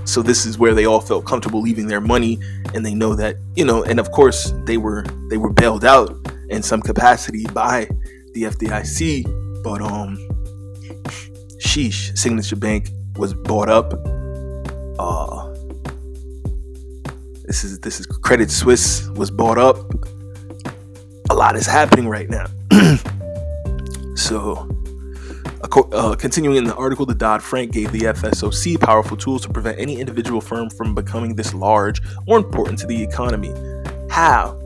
so this is where they all felt comfortable leaving their money, and they know that, and of course they were bailed out in some capacity by the FDIC, but Signature Bank was bought up. This is Credit Suisse was bought up. A lot is happening right now. So, continuing in the article, the Dodd-Frank gave the FSOC powerful tools to prevent any individual firm from becoming this large or important to the economy. How?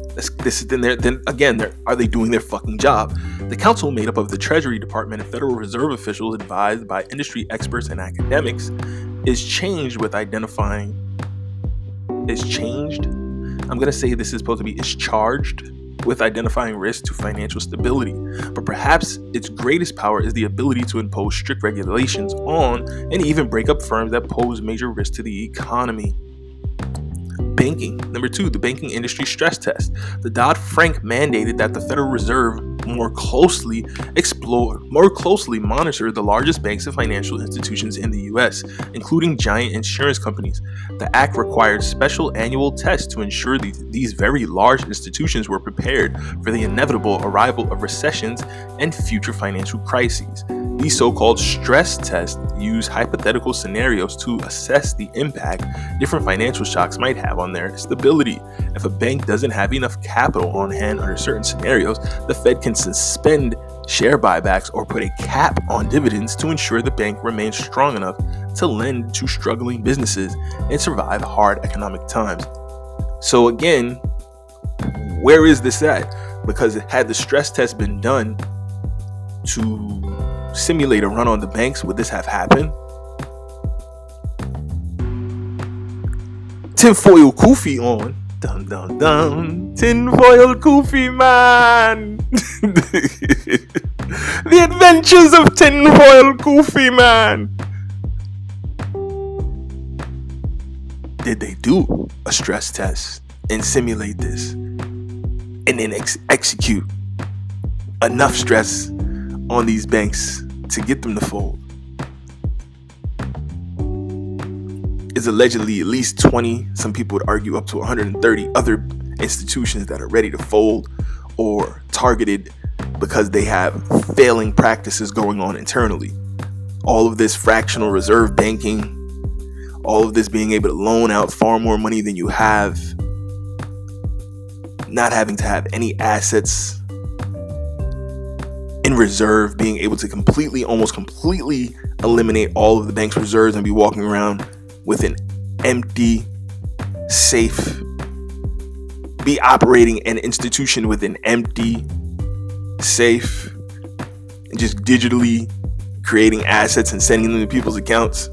Are they doing their fucking job? The council, made up of the Treasury Department and Federal Reserve officials advised by industry experts and academics, is charged with identifying risks to financial stability. But perhaps its greatest power is the ability to impose strict regulations on and even break up firms that pose major risks to the economy. Banking. Number 2, the banking industry stress test. The Dodd-Frank mandated that the Federal Reserve more closely monitor the largest banks and financial institutions in the U.S., including giant insurance companies. The act required special annual tests to ensure these very large institutions were prepared for the inevitable arrival of recessions and future financial crises. These so-called stress tests use hypothetical scenarios to assess the impact different financial shocks might have on their stability. If a bank doesn't have enough capital on hand under certain scenarios, the Fed can suspend share buybacks or put a cap on dividends to ensure the bank remains strong enough to lend to struggling businesses and survive hard economic times. So again, where is this at? Because had the stress test been done to simulate a run on the banks, would this have happened? Tinfoil Kufi on. Dun dun dun. Tinfoil Kufi man. The adventures of Tinfoil Kufi man. Did they do a stress test and simulate this and then execute enough stress on these banks to get them to fold? Is allegedly at least 20, some people would argue up to 130 other institutions that are ready to fold or targeted because they have failing practices going on internally. All of this fractional reserve banking, all of this being able to loan out far more money than you have, not having to have any assets in reserve, being able to almost completely eliminate all of the bank's reserves and be walking around with an empty safe, be operating an institution with an empty safe, and just digitally creating assets and sending them to people's accounts.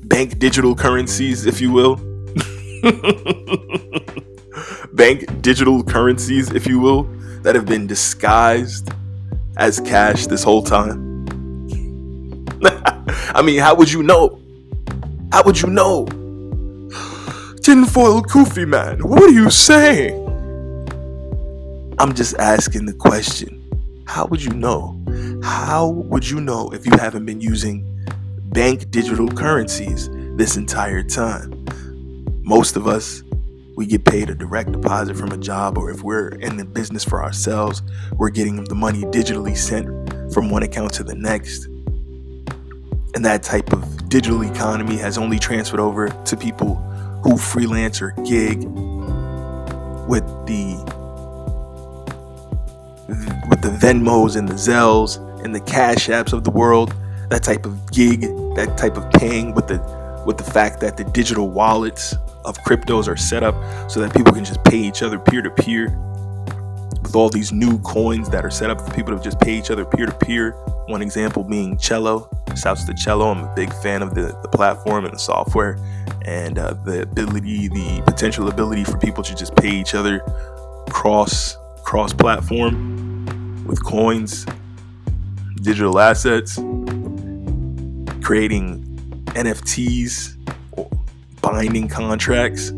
Bank digital currencies, if you will. Bank digital currencies, if you will, that have been disguised as cash this whole time. I mean, how would you know? How would you know? Tinfoil Kufi man, what are you saying? I'm just asking the question. How would you know? How would you know if you haven't been using bank digital currencies this entire time? Most of us, we get paid a direct deposit from a job, or if we're in the business for ourselves, we're getting the money digitally sent from one account to the next. And that type of digital economy has only transferred over to people who freelance or gig with the Venmos and the Zells and the Cash Apps of the world. That type of gig, that type of paying with the fact that the digital wallets of cryptos are set up so that people can just pay each other peer to peer, with all these new coins that are set up for people to just pay each other peer to peer. One example being Cello. Shouts to Cello. I'm a big fan of the platform and the software, and the potential ability for people to just pay each other cross platform with coins, digital assets, creating NFTs, or binding contracts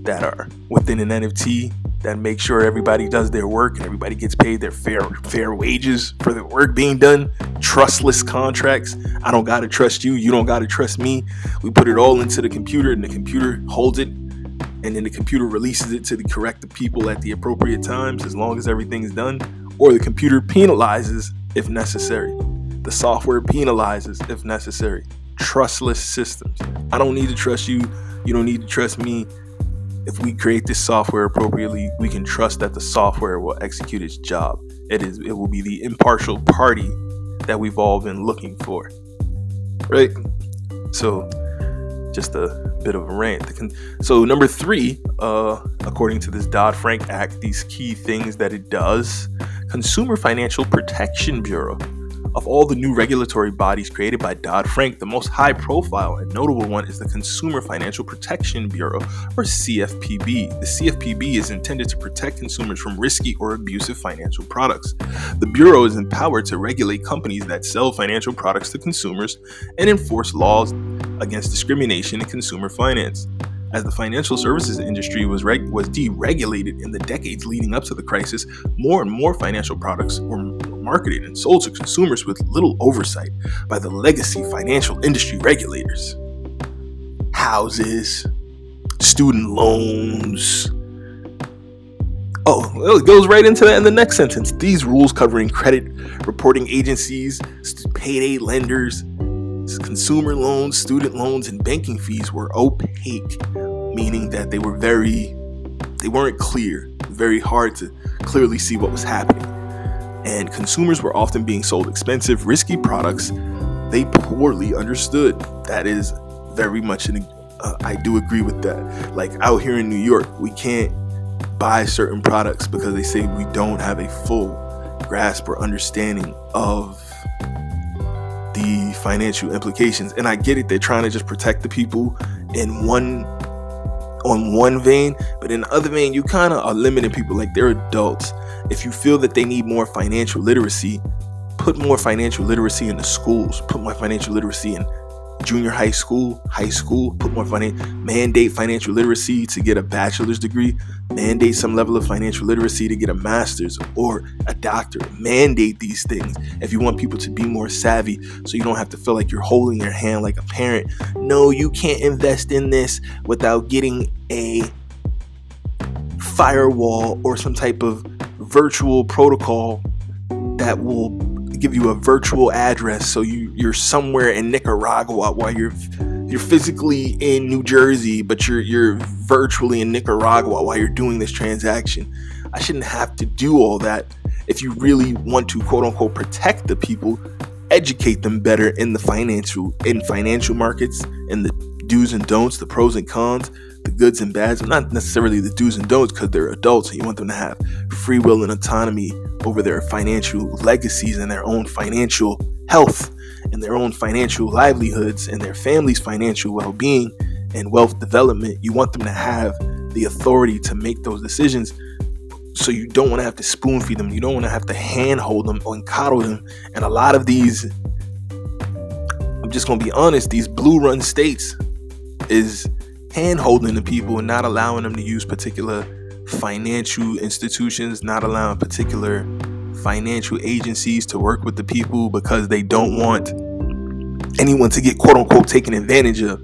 that are within an NFT that make sure everybody does their work and everybody gets paid their fair wages for the work being done. Trustless contracts. I don't gotta trust you. You don't gotta trust me. We put it all into the computer, and the computer holds it, and then the computer releases it to the correct people at the appropriate times, as long as everything is done. Or the computer penalizes if necessary. The software penalizes if necessary. Trustless systems. I don't need to trust you. You don't need to trust me. If we create this software appropriately, we can trust that the software will execute its job. It will be the impartial party that we've all been looking for, right? So, just a bit of a rant. So, number 3, according to this Dodd-Frank Act, these key things that it does: Consumer Financial Protection Bureau. Of all the new regulatory bodies created by Dodd-Frank, the most high-profile and notable one is the Consumer Financial Protection Bureau, or CFPB. The CFPB is intended to protect consumers from risky or abusive financial products. The Bureau is empowered to regulate companies that sell financial products to consumers and enforce laws against discrimination in consumer finance. As the financial services industry was deregulated in the decades leading up to the crisis, more and more financial products were marketed and sold to consumers with little oversight by the legacy financial industry regulators. Houses, student loans. Oh, it goes right into that in the next sentence. These rules covering credit reporting agencies, payday lenders, consumer loans, student loans, and banking fees were opaque, meaning that they weren't clear, very hard to clearly see what was happening. And consumers were often being sold expensive, risky products they poorly understood. That is very much I do agree with that. Like out here in New York, we can't buy certain products because they say we don't have a full grasp or understanding of the financial implications. And I get it, they're trying to just protect the people on one vein, but in the other vein, you kind of are limiting people. Like, they're adults. If you feel that they need more financial literacy, put more financial literacy in the schools. Put more financial literacy in junior high school, put more mandate financial literacy to get a bachelor's degree, mandate some level of financial literacy to get a master's or a doctorate. Mandate these things if you want people to be more savvy, so you don't have to feel like you're holding their hand like a parent. No, you can't invest in this without getting a firewall or some type of virtual protocol that will give you a virtual address, so you're somewhere in Nicaragua while you're physically in New Jersey, but you're virtually in Nicaragua while you're doing this transaction. I shouldn't have to do all that. If you really want to, quote unquote, protect the people, educate them better in financial markets, and the do's and don'ts, the pros and cons. the goods and bads, not necessarily the do's and don'ts, because they're adults and you want them to have free will and autonomy over their financial legacies and their own financial health and their own financial livelihoods and their family's financial well-being and wealth development. You want them to have the authority to make those decisions. So you don't want to have to spoon feed them. You don't want to have to handhold them or coddle them. And a lot of these, I'm just going to be honest, these blue run states is hand-holding the people and not allowing them to use particular financial institutions, not allowing particular financial agencies to work with the people because they don't want anyone to get quote-unquote taken advantage of.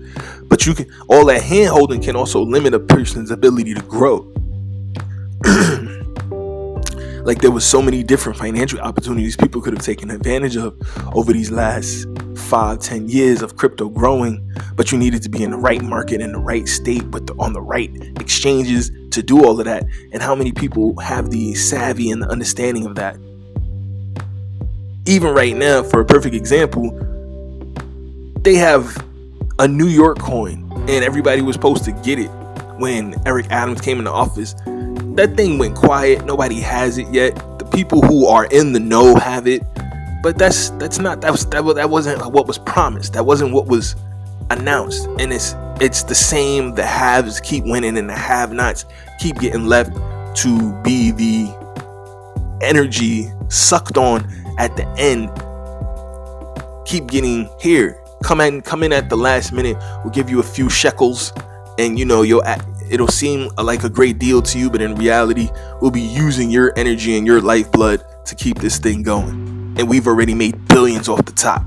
But you can, all that hand-holding can also limit a person's ability to grow. Like, there was so many different financial opportunities people could have taken advantage of over these last 5-10 years of crypto growing, but you needed to be in the right market, in the right state, on the right exchanges to do all of that. And how many people have the savvy and the understanding of that? Even right now, for a perfect example, they have a New York coin, and everybody was supposed to get it when Eric Adams came into office. That thing went quiet. Nobody has it yet. The people who are in the know have it, but that wasn't what was promised. That wasn't what was announced. And it's the same. The haves keep winning, and the have-nots keep getting left to be the energy sucked on at the end. Keep getting here. Come in at the last minute. We'll give you a few shekels, and it'll seem like a great deal to you, but in reality, we'll be using your energy and your lifeblood to keep this thing going. And we've already made billions off the top.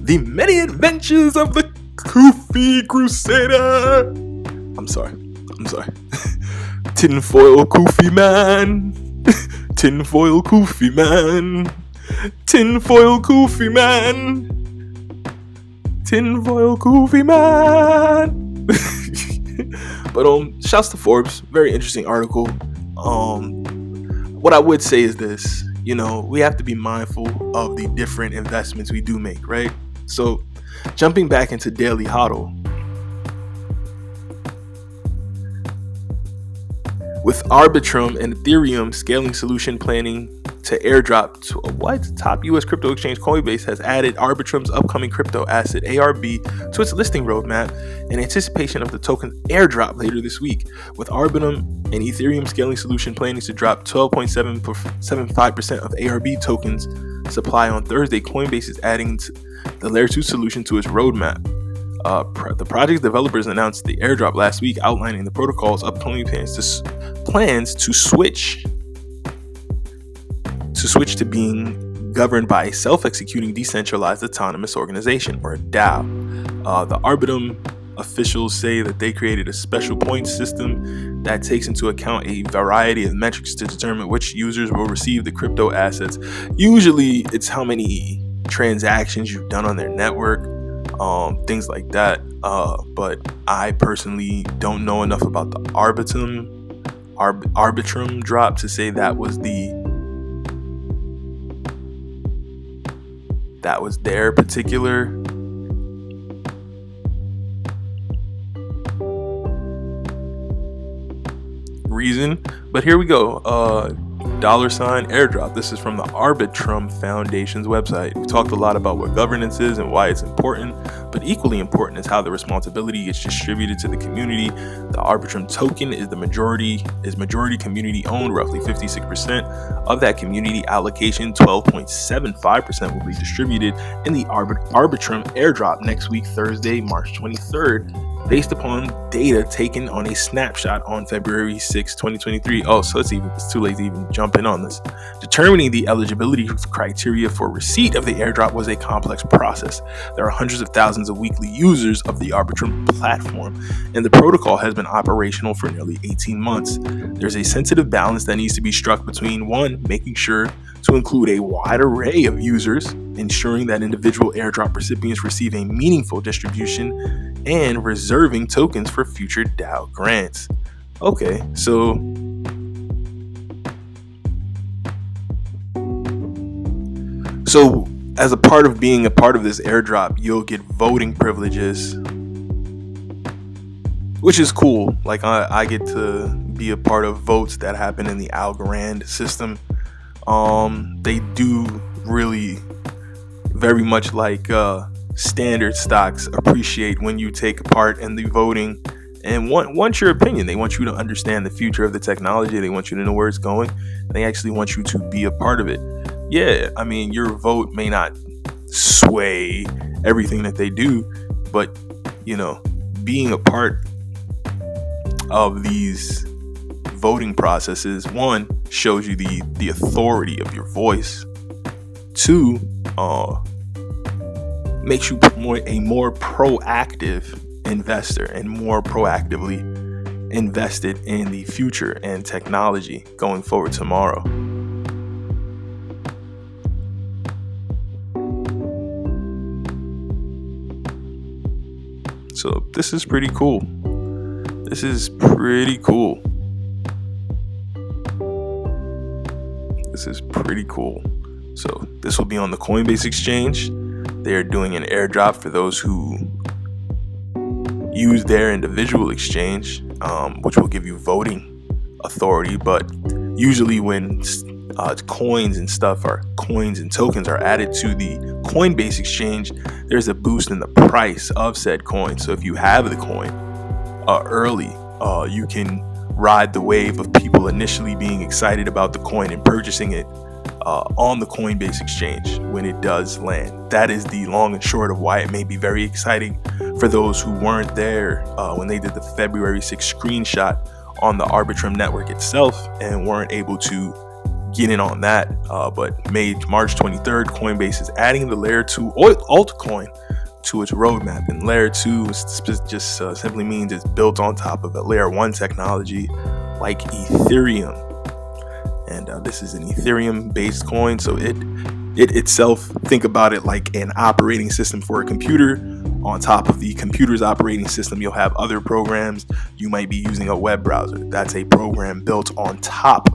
The many adventures of the Kufi Crusader. I'm sorry. Tinfoil Kufi man. Tinfoil Kufi man. Tinfoil Kufi man. Tinfoil Kufi man. But shouts to Forbes. Very interesting article. What I would say is this, we have to be mindful of the different investments we do make, right? So jumping back into Daily Hodl, with Arbitrum and Ethereum scaling solution planning to airdrop to top U.S. crypto exchange Coinbase has added Arbitrum's upcoming crypto asset ARB to its listing roadmap in anticipation of the token airdrop later this week. With Arbitrum and Ethereum scaling solution planning to drop 12.75% of ARB tokens supply on Thursday, Coinbase is adding the Layer 2 solution to its roadmap. The project developers announced the airdrop last week, outlining the protocol's upcoming plans to switch to being governed by a self-executing decentralized autonomous organization, or DAO. The Arbitrum officials say that they created a special points system that takes into account a variety of metrics to determine which users will receive the crypto assets. Usually it's how many transactions you've done on their network, things like that. But I personally don't know enough about the Arbitrum drop to say that was their particular reason. But here we go. $ airdrop. This is from the Arbitrum Foundation's website. We talked a lot about what governance is and why it's important, but equally important is how the responsibility gets distributed to the community. The Arbitrum token is majority community owned, roughly 56% of that community allocation. 12.75% will be distributed in the Arbitrum airdrop next week, Thursday, March 23rd. Based upon data taken on a snapshot on February 6, 2023. Oh, so it's too late to even jump in on this. Determining the eligibility criteria for receipt of the airdrop was a complex process. There are hundreds of thousands of weekly users of the Arbitrum platform, and the protocol has been operational for nearly 18 months. There's a sensitive balance that needs to be struck between, one, making sure to include a wide array of users, ensuring that individual airdrop recipients receive a meaningful distribution, and reserving tokens for future DAO grants. Okay, so as a part of being a part of this airdrop, you'll get voting privileges which is cool. Like I get to be a part of votes that happen in the Algorand system. They do really very much like standard stocks appreciate when you take part in the voting and want your opinion. They want you to understand the future of the technology. They want you to know where it's going. And they actually want you to be a part of it. Yeah, I mean, your vote may not sway everything that they do, but, you know, being a part of these voting processes, one, shows you the authority of your voice. Two, makes you a more proactive investor and more proactively invested in the future and technology going forward tomorrow. So this is pretty cool. This is pretty cool. This is pretty cool. So this will be on the Coinbase exchange. They're doing an airdrop for those who use their individual exchange, which will give you voting authority. But usually when coins and tokens are added to the Coinbase exchange, there's a boost in the price of said coin. So if you have the coin early, you can ride the wave of people initially being excited about the coin and purchasing it on the Coinbase exchange when it does land. That is the long and short of why it may be very exciting for those who weren't there when they did the February 6th screenshot on the Arbitrum network itself and weren't able to get in on that. But March 23rd, Coinbase is adding the Layer 2 altcoin to its roadmap. And Layer 2 just simply means it's built on top of a Layer 1 technology like Ethereum. And this is an Ethereum-based coin, so it itself, think about it like an operating system for a computer. On top of the computer's operating system, you'll have other programs. You might be using a web browser. That's a program built on top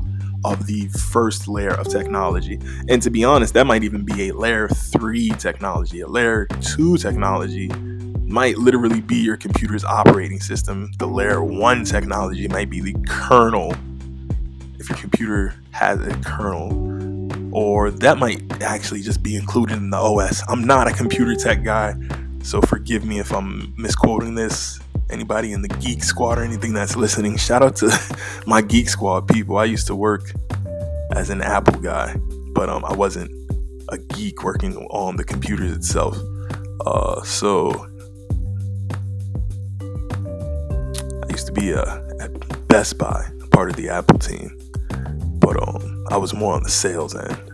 of the first layer of technology. And to be honest, that might even be a Layer 3 technology. A Layer 2 technology might literally be your computer's operating system. The Layer 1 technology might be the kernel, if your computer has a kernel, or that might actually just be included in the OS. I'm not a computer tech guy, so forgive me if I'm misquoting this. Anybody in the Geek Squad or anything that's listening, shout out to my Geek Squad people. I used to work as an Apple guy, but I wasn't a geek working on the computers itself. So I used to be at Best Buy, part of the Apple team, but I was more on the sales end.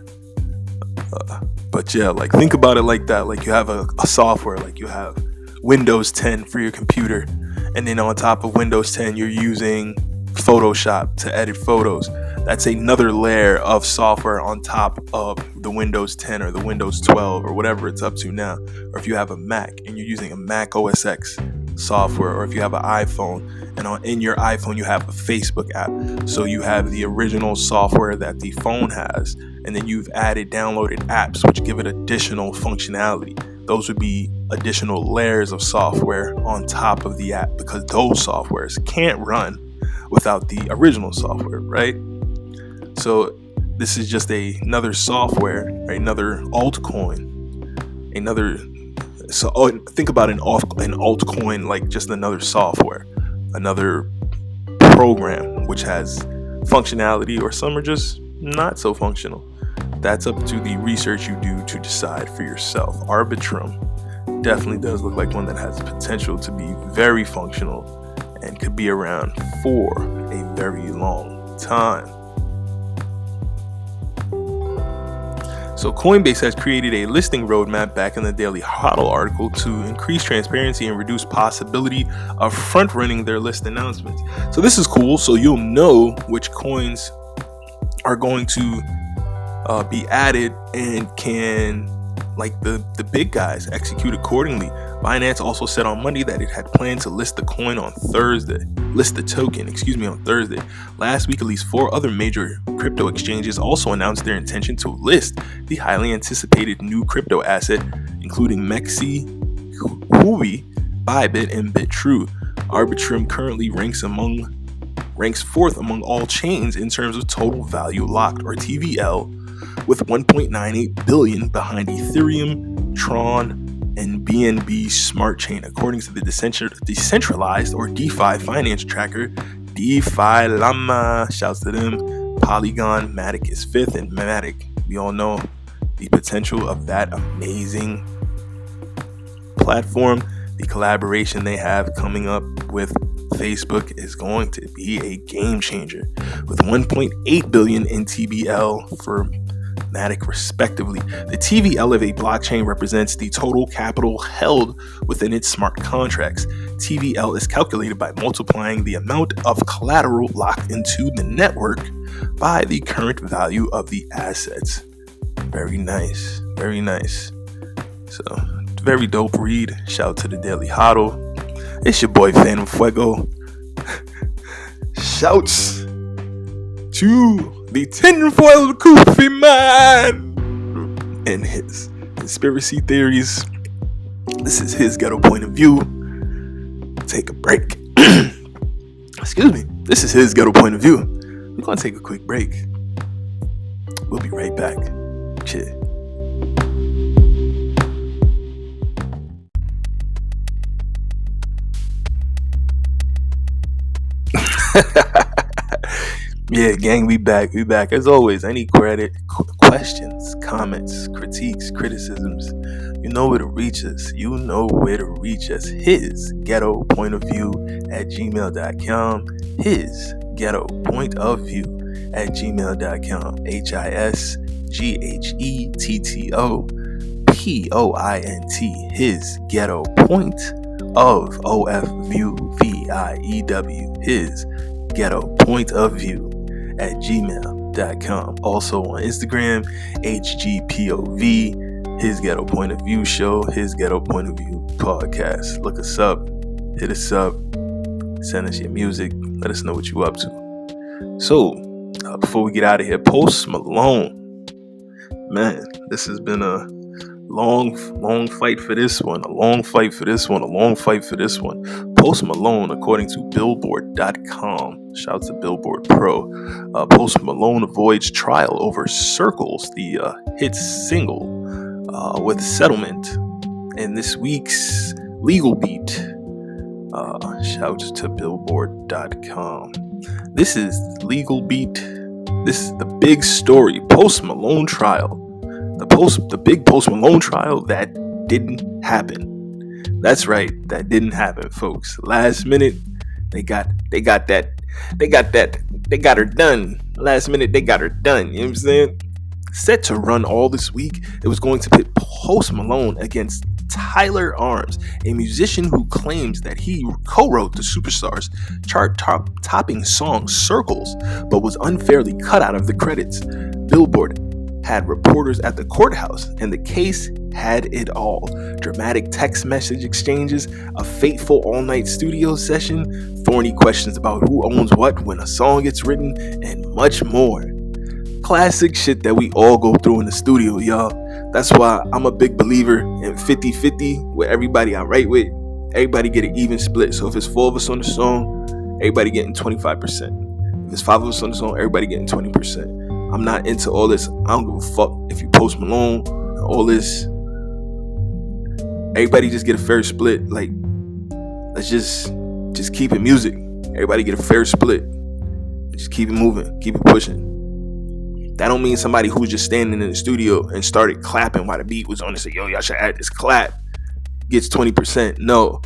But yeah, like think about it like that. Like you have a software, like you have Windows 10 for your computer, and then on top of Windows 10 you're using Photoshop to edit photos. That's another layer of software on top of the Windows 10 or the Windows 12 or whatever it's up to now. Or if you have a Mac and you're using a Mac OS X software, or if you have an iPhone and in your iPhone you have a Facebook app, so you have the original software that the phone has, and then you've downloaded apps which give it additional functionality. Those would be additional layers of software on top of the app, because those softwares can't run without the original software, right? So this is just another software, right? Another altcoin, think about an altcoin like just another software, another program which has functionality, or some are just not so functional. That's up to the research you do to decide for yourself. Arbitrum definitely does look like one that has potential to be very functional and could be around for a very long time. So Coinbase has created a listing roadmap back in the Daily Hodl article to increase transparency and reduce possibility of front-running their list announcements. So this is cool. So you'll know which coins are going to be added and can, like the big guys, execute accordingly. Binance also said on Monday that it had planned to list the token on Thursday. Last week, at least 4 other major crypto exchanges also announced their intention to list the highly anticipated new crypto asset, including Mexi, Huobi, Bybit, and BitTrue. Arbitrum currently ranks fourth among all chains in terms of total value locked, or TVL, with 1.98 billion behind Ethereum, Tron, and BNB Smart Chain, according to the decentralized or DeFi finance tracker DeFi Llama. Shouts to them. Polygon, Matic is fifth, and Matic, we all know the potential of that amazing platform. The collaboration they have coming up with Facebook is going to be a game changer, with 1.8 billion in TVL for Matic respectively. The TVL of a blockchain represents the total capital held within its smart contracts. TVL is calculated by multiplying the amount of collateral locked into the network by the current value of the assets. Very nice, very nice. So, very dope read. Shout out to the Daily Huddle. It's your boy Phantm Phuego. Shouts to the tinfoil goofy man and his conspiracy theories. This is his ghetto point of view. Take a break. Excuse me. This is his ghetto point of view. We're gonna take a quick break. We'll be right back. Cheers. Yeah, gang, we back. As always, any questions, comments, critiques, criticisms, you know where to reach us. His ghetto point of view at gmail.com. His ghetto point of view at gmail.com. HISGHETTOPOINT. His ghetto point of OFVIEW. His ghetto point of view at gmail.com. Also on Instagram, HGPOV, His Ghetto Point of View Show, His Ghetto Point of View Podcast. Look us up, hit us up, send us your music, let us know what you up to. So, before we get out of here, Post Malone. Man, this has been a long fight for this one. Post Malone, according to Billboard.com. Shout out to Billboard Pro. Post Malone avoids trial over Circles, the hit single, with settlement in this week's Legal Beat. Shout out to Billboard.com. This is Legal Beat. This is the big story. Post Malone trial. The big Post Malone trial that didn't happen. That's right, that didn't happen, folks. Last minute, they got her done. Last minute, they got her done. You know what I'm saying? Set to run all this week, it was going to pit Post Malone against Tyler Arms, a musician who claims that he co-wrote the superstar's chart-topping song Circles, but was unfairly cut out of the credits. Billboard had reporters at the courthouse, and the case had it all. Dramatic text message exchanges, a fateful all-night studio session, thorny questions about who owns what when a song gets written, and much more. Classic shit that we all go through in the studio, y'all. That's why I'm a big believer in 50-50 with everybody I write with. Everybody get an even split. So if it's 4 of us on the song, everybody getting 25%. If it's 5 of us on the song, everybody getting 20%. I'm not into all this. I don't give a fuck if you Post Malone and all this. Everybody just get a fair split. Like, let's just keep it music. Everybody get a fair split. Just keep it moving. Keep it pushing. That don't mean somebody who's just standing in the studio and started clapping while the beat was on and said, yo, y'all should add this clap, gets 20%. No,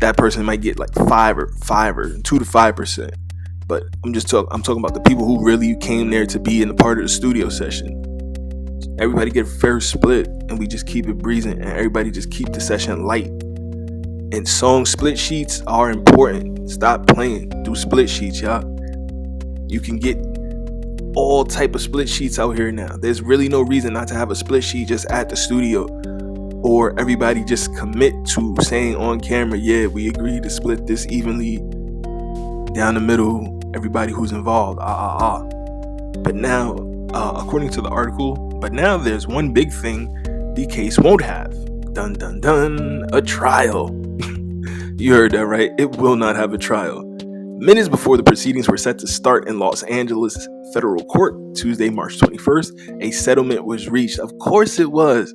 that person might get like 5 or 2 to 5%. But I'm talking about the people who really came there to be in the part of the studio session. Everybody get a fair split, and we just keep it breezing, and everybody just keep the session light. And song split sheets are important. Stop playing. Do split sheets, y'all. You can get all type of split sheets out here now. There's really no reason not to have a split sheet just at the studio, or everybody just commit to saying on camera, yeah, we agree to split this evenly down the middle. Everybody who's involved, But now, according to the article, there's one big thing the case won't have. Dun dun dun, a trial. You heard that right. It will not have a trial. Minutes before the proceedings were set to start in Los Angeles federal court, Tuesday, March 21st, a settlement was reached. Of course it was.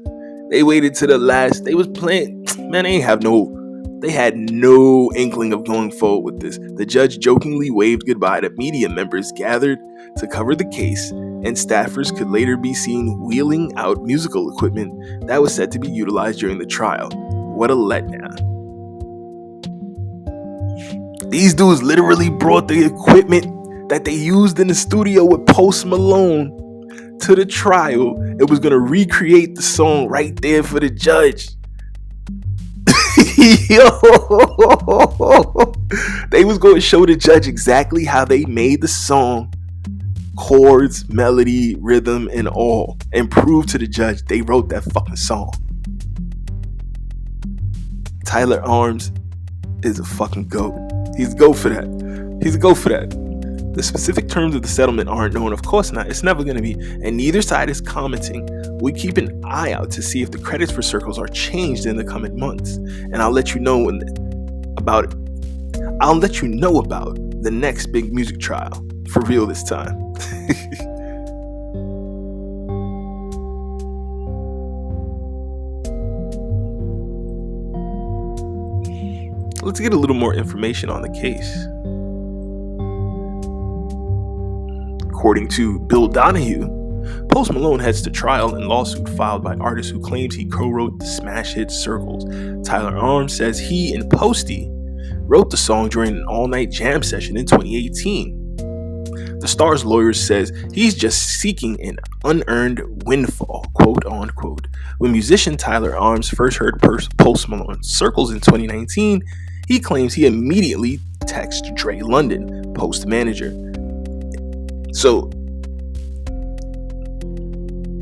They waited to the last. They was playing. Man, they had no inkling of going forward with this. The judge jokingly waved goodbye to media members gathered to cover the case, and staffers could later be seen wheeling out musical equipment that was set to be utilized during the trial. What a letdown. These dudes literally brought the equipment that they used in the studio with Post Malone to the trial. It was going to recreate the song right there for the judge. Yo, they was going to show the judge exactly how they made the song, chords, melody, rhythm, and all, and prove to the judge they wrote that fucking song. Tyler Arms is a fucking goat. He's a go for that. The specific terms of the settlement aren't known. Of course not. It's never going to be. And neither side is commenting. We keep an eye out to see if the credits for Circles are changed in the coming months. And I'll let you know about the next big music trial. For real this time. Let's get a little more information on the case. According to Bill Donahue, Post Malone heads to trial in lawsuit filed by artist who claims he co-wrote the smash hit Circles. Tyler Arms says he and Posty wrote the song during an all-night jam session in 2018. The star's lawyer says he's just seeking an unearned windfall, quote unquote. When musician Tyler Arms first heard Post Malone's Circles in 2019, he claims he immediately texted Dre London, Post manager. So,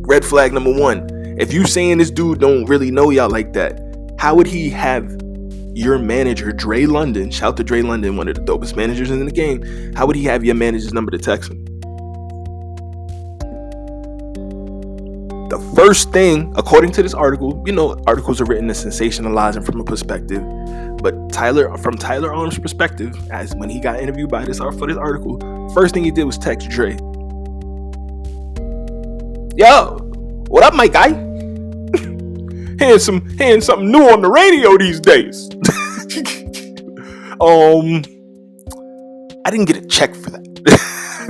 red flag number one, if you saying this dude don't really know y'all like that, how would he have your manager, Dre London, shout to Dre London, one of the dopest managers in the game, how would he have your manager's number to text him? The first thing, according to this article, articles are written to sensationalize him from a perspective, but from Tyler Arms' perspective, as when he got interviewed for this article, first thing he did was text Dre. Yo, what up, my guy? Hearing something new on the radio these days. I didn't get a check for that.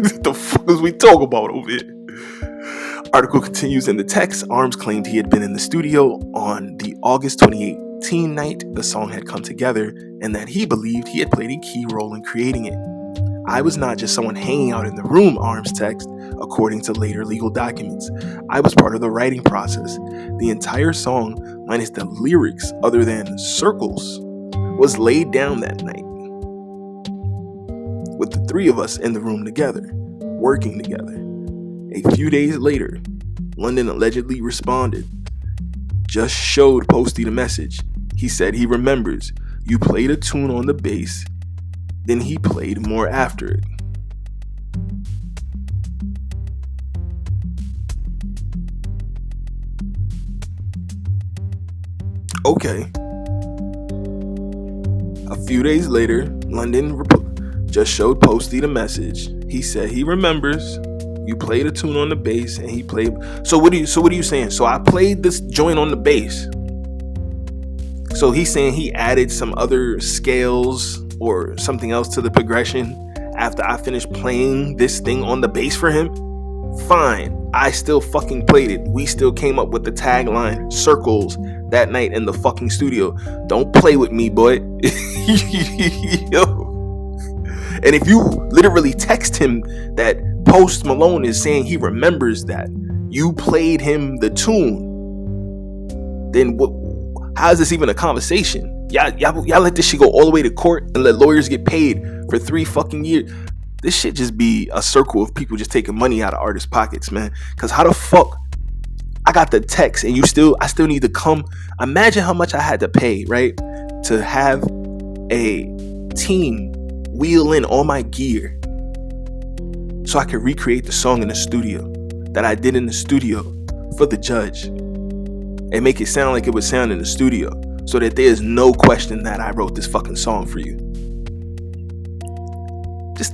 What the fuck is we talk about over here? Article continues in the text. Arms claimed he had been in the studio on the August 2018 night the song had come together, and that he believed he had played a key role in creating it. I was not just someone hanging out in the room, Arms text, according to later legal documents. I was part of the writing process. The entire song, minus the lyrics other than Circles, was laid down that night, with the three of us in the room together, working together. A few days later, London allegedly responded, just showed Posty the message. He said he remembers. You played a tune on the bass, then he played more after it. Okay. A few days later, London just showed Posty the message. He said he remembers. You played a tune on the bass and he played. So what are you saying? So I played this joint on the bass. So he's saying he added some other scales or something else to the progression after I finished playing this thing on the bass for him. Fine. I still fucking played it. We still came up with the tagline Circles that night in the fucking studio. Don't play with me, boy. Yo. And if you literally text him that Post Malone is saying he remembers that you played him the tune, then what? How is this even a conversation? Y'all let this shit go all the way to court and let lawyers get paid for 3 fucking years. This shit just be a circle of people just taking money out of artists' pockets, man. Cause how the fuck I got the text and I still need to come. Imagine how much I had to pay, right? To have a team wheel in all my gear so I could recreate the song in the studio that I did in the studio for the judge and make it sound like it would sound in the studio. so that there's no question that I wrote this fucking song for you. Just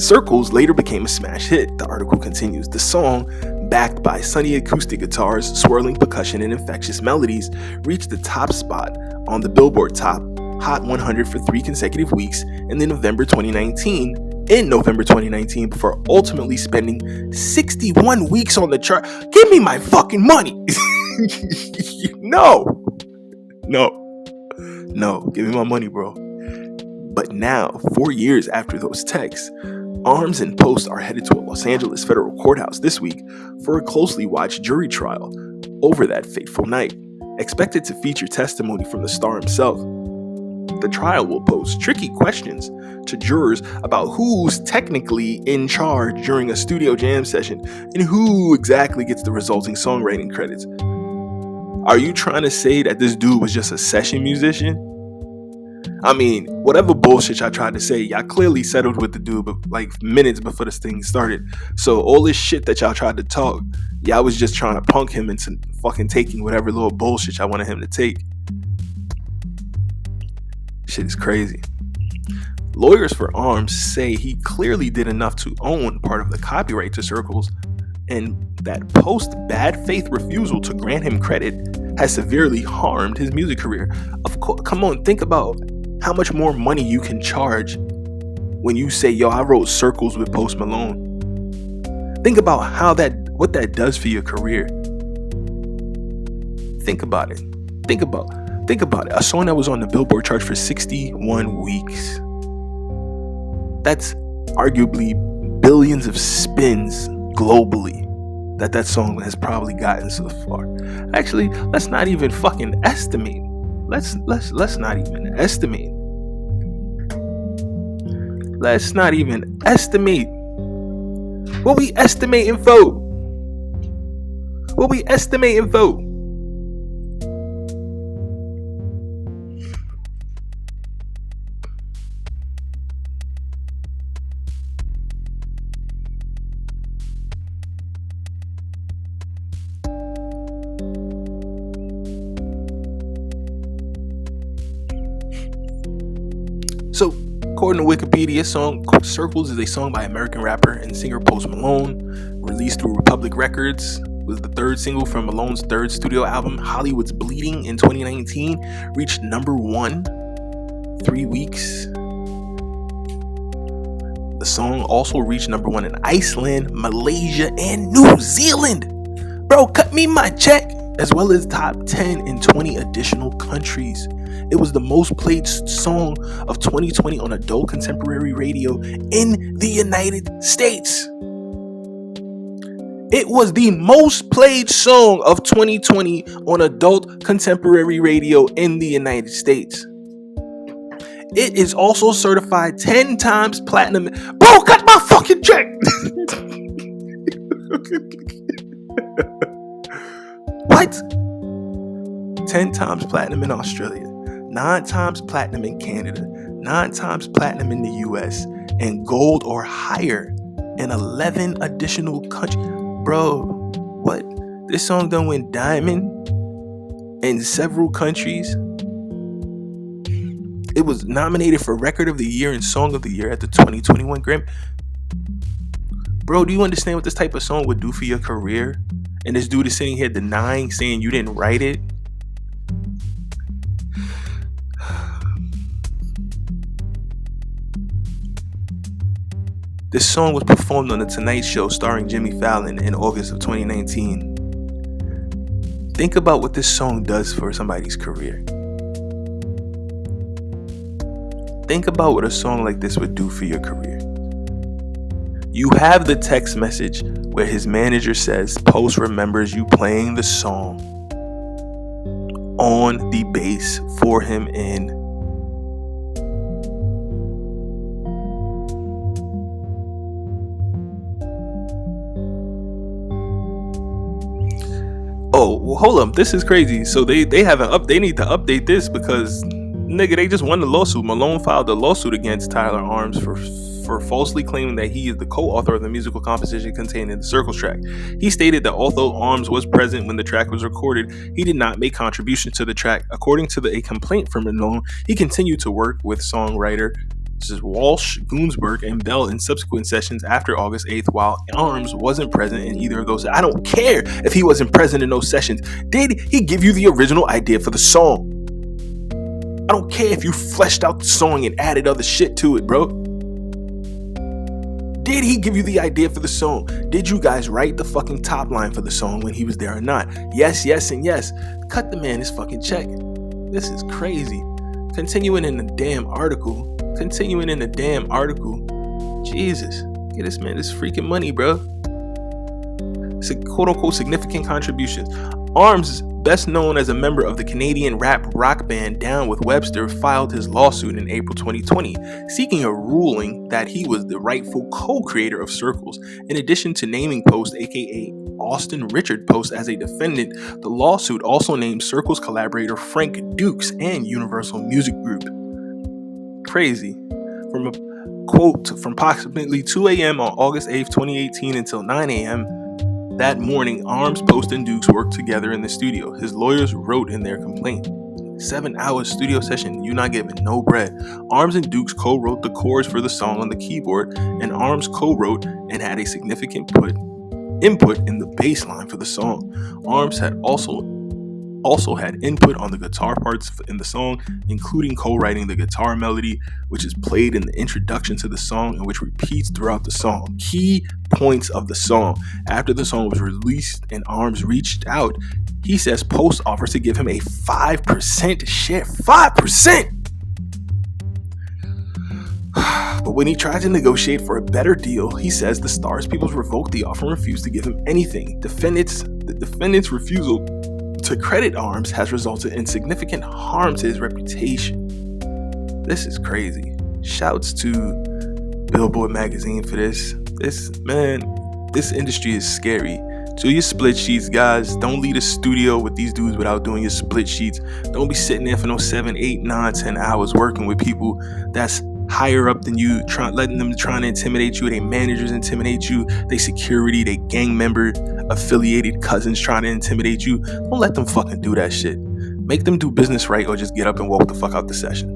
Circles later became a smash hit. The article continues. The song, backed by sunny acoustic guitars, swirling percussion, and infectious melodies, reached the top spot on the Billboard Top Hot 100 for 3 consecutive weeks in November 2019 before ultimately spending 61 weeks on the chart. Give me my fucking money. No, give me my money, bro. But now, 4 years after those texts, Arms and Post are headed to a Los Angeles federal courthouse this week for a closely watched jury trial over that fateful night, expected to feature testimony from the star himself. The trial will pose tricky questions to jurors about who's technically in charge during a studio jam session and who exactly gets the resulting songwriting credits. Are you trying to say that this dude was just a session musician? I mean, whatever bullshit y'all tried to say, y'all clearly settled with the dude but like minutes before this thing started. So all this shit that y'all tried to talk, y'all was just trying to punk him into fucking taking whatever little bullshit y'all wanted him to take. Shit is crazy. Lawyers for Arms say he clearly did enough to own part of the copyright to Circles, and that Post's bad faith refusal to grant him credit has severely harmed his music career. Of course, come on, think about how much more money you can charge when you say, yo, I wrote Circles with Post Malone. Think about what that does for your career. Think about it. Think about it. A song that was on the Billboard chart for 61 weeks. That's arguably billions of spins globally that song has probably gotten so far. Actually, let's not even fucking estimate. Let's not even estimate. Let's not even estimate. What we estimating for? What we estimating for? So, according to Wikipedia, song Circles is a song by American rapper and singer Post Malone, released through Republic Records, was the third single from Malone's third studio album, Hollywood's Bleeding, in 2019, reached number 1 3 weeks. The song also reached number 1 in Iceland, Malaysia, and New Zealand. Bro, cut me my check. As well as top 10 in 20 additional countries. It was the most played song of 2020 on adult contemporary radio in the United States. It was the most played song of 2020 on adult contemporary radio in the United States. It is also certified 10 times platinum. Bro, cut my fucking check! What? 10 times platinum in Australia, 9 times platinum in Canada, 9 times platinum in the US, and gold or higher in 11 additional countries. Bro, what? This song done went diamond in several countries. It was nominated for Record of the Year and Song of the Year at the 2021 Grammy. Bro, do you understand what this type of song would do for your career? And this dude is sitting here denying, saying you didn't write it. This song was performed on The Tonight Show starring Jimmy Fallon in August of 2019. Think about what this song does for somebody's career. Think about what a song like this would do for your career. You have the text message where his manager says Post remembers you playing the song on the bass for him in Oh, well, hold up. This is crazy. So they have they need to update this because nigga, they just won the lawsuit. Malone filed a lawsuit against Tyler Arms for for falsely claiming that he is the co-author of the musical composition contained in the Circles track. He stated that although Arms was present when the track was recorded, he did not make contributions to the track. According to a complaint from Malone, he continued to work with songwriter Walsh, Gunsberg, and Bell in subsequent sessions after August 8th, while Arms wasn't present in either of those. I don't care if he wasn't present in those sessions. Did he give you the original idea for the song? I don't care if you fleshed out the song and added other shit to it, bro. Did he give you the idea for the song? Did you guys write the fucking top line for the song when he was there or not? Yes, yes, and yes. Cut the man his fucking check. This is crazy. Continuing in the damn article. Jesus. Get this man this freaking money, bro. It's a quote-unquote significant contributions. Arms, best known as a member of the Canadian rap rock band Down with Webster, filed his lawsuit in April 2020, seeking a ruling that he was the rightful co-creator of Circles. In addition to naming Post, aka Austin Richard Post, as a defendant, the lawsuit also named Circles collaborator Frank Dukes and Universal Music Group. Crazy. From a quote, from approximately 2 a.m. on August 8th, 2018 until 9 a.m. that morning, Arms, Post, and Dukes worked together in the studio. His lawyers wrote in their complaint, 7-hour studio session, you not giving no bread. Arms and Dukes co-wrote the chords for the song on the keyboard, and Arms co-wrote and had a significant input in the bass line for the song. Arms had also had input on the guitar parts in the song, including co-writing the guitar melody, which is played in the introduction to the song and which repeats throughout the song. Key points of the song. After the song was released and Arms reached out, he says Post offers to give him a 5% share. 5%! But when he tried to negotiate for a better deal, he says the Stars Peoples revoked the offer and refused to give him anything. The defendant's refusal to credit Arms has resulted in significant harm to his reputation. This is crazy. Shouts to Billboard magazine for this. This industry is scary. Do your split sheets, guys. Don't leave the studio with these dudes without doing your split sheets. Don't be sitting there for no 7, 8, 9, 10 hours working with people that's higher up than you, letting them trying to intimidate you. They managers intimidate you. They security, they gang member affiliated cousins trying to intimidate you. Don't let them fucking do that shit. Make them do business right, or just get up and walk the fuck out the session.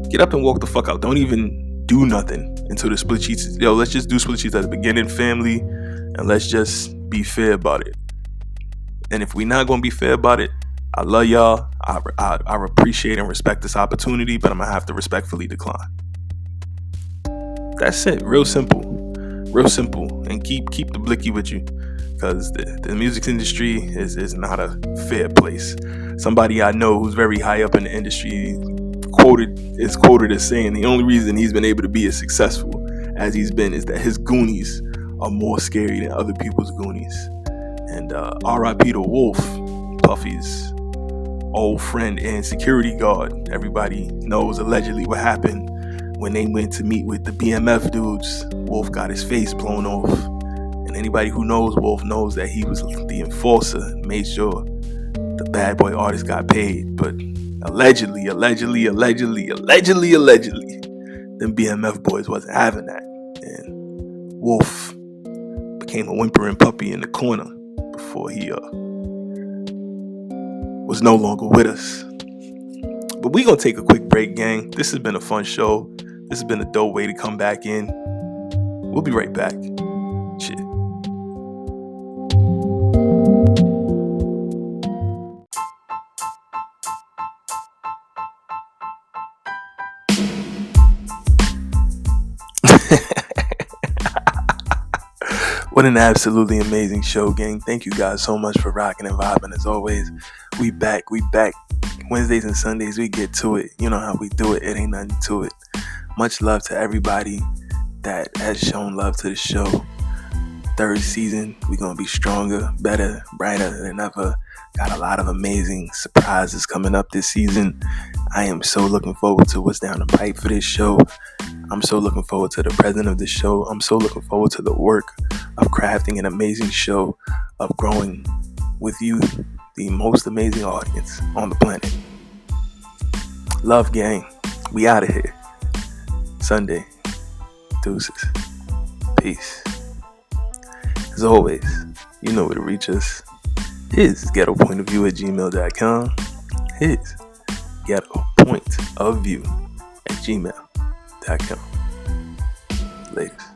Get up and walk the fuck out. Don't even do nothing until the split sheets. Yo, let's just do split sheets at the beginning, family, and let's just be fair about it. And if we're not gonna be fair about it, I love y'all. I appreciate and respect this opportunity, but I'm gonna have to respectfully decline. That's it. Real simple, and keep the blicky with you, because the music industry is not a fair place. Somebody I know who's very high up in the industry is quoted as saying the only reason he's been able to be as successful as he's been is that his Goonies are more scary than other people's Goonies. And R.I.P. to Wolf, Puffy's old friend and security guard. Everybody knows allegedly what happened when they went to meet with the BMF dudes. Wolf got his face blown off, and anybody who knows Wolf knows that he was the enforcer and made sure the bad boy artist got paid. But allegedly, them BMF boys wasn't having that, and Wolf became a whimpering puppy in the corner before he was no longer with us. But we gonna take a quick break, gang. This has been a fun show. This has been a dope way to come back in. We'll be right back. Shit. What an absolutely amazing show, gang. Thank you guys so much for rocking and vibing as always. We back. Wednesdays and Sundays, we get to it. You know how we do it. It ain't nothing to it. Much love to everybody that has shown love to the show. Third season, we're going to be stronger, better, brighter than ever. Got a lot of amazing surprises coming up this season. I am so looking forward to what's down the pipe for this show. I'm so looking forward to the president of the show. I'm so looking forward to the work of crafting an amazing show, of growing with you, the most amazing audience on the planet. Love, gang. We out of here. Sunday. Deuces. Peace. As always, you know where to reach us. His ghettopointofview@gmail.com. His ghettopointofview@gmail.com. Ladies.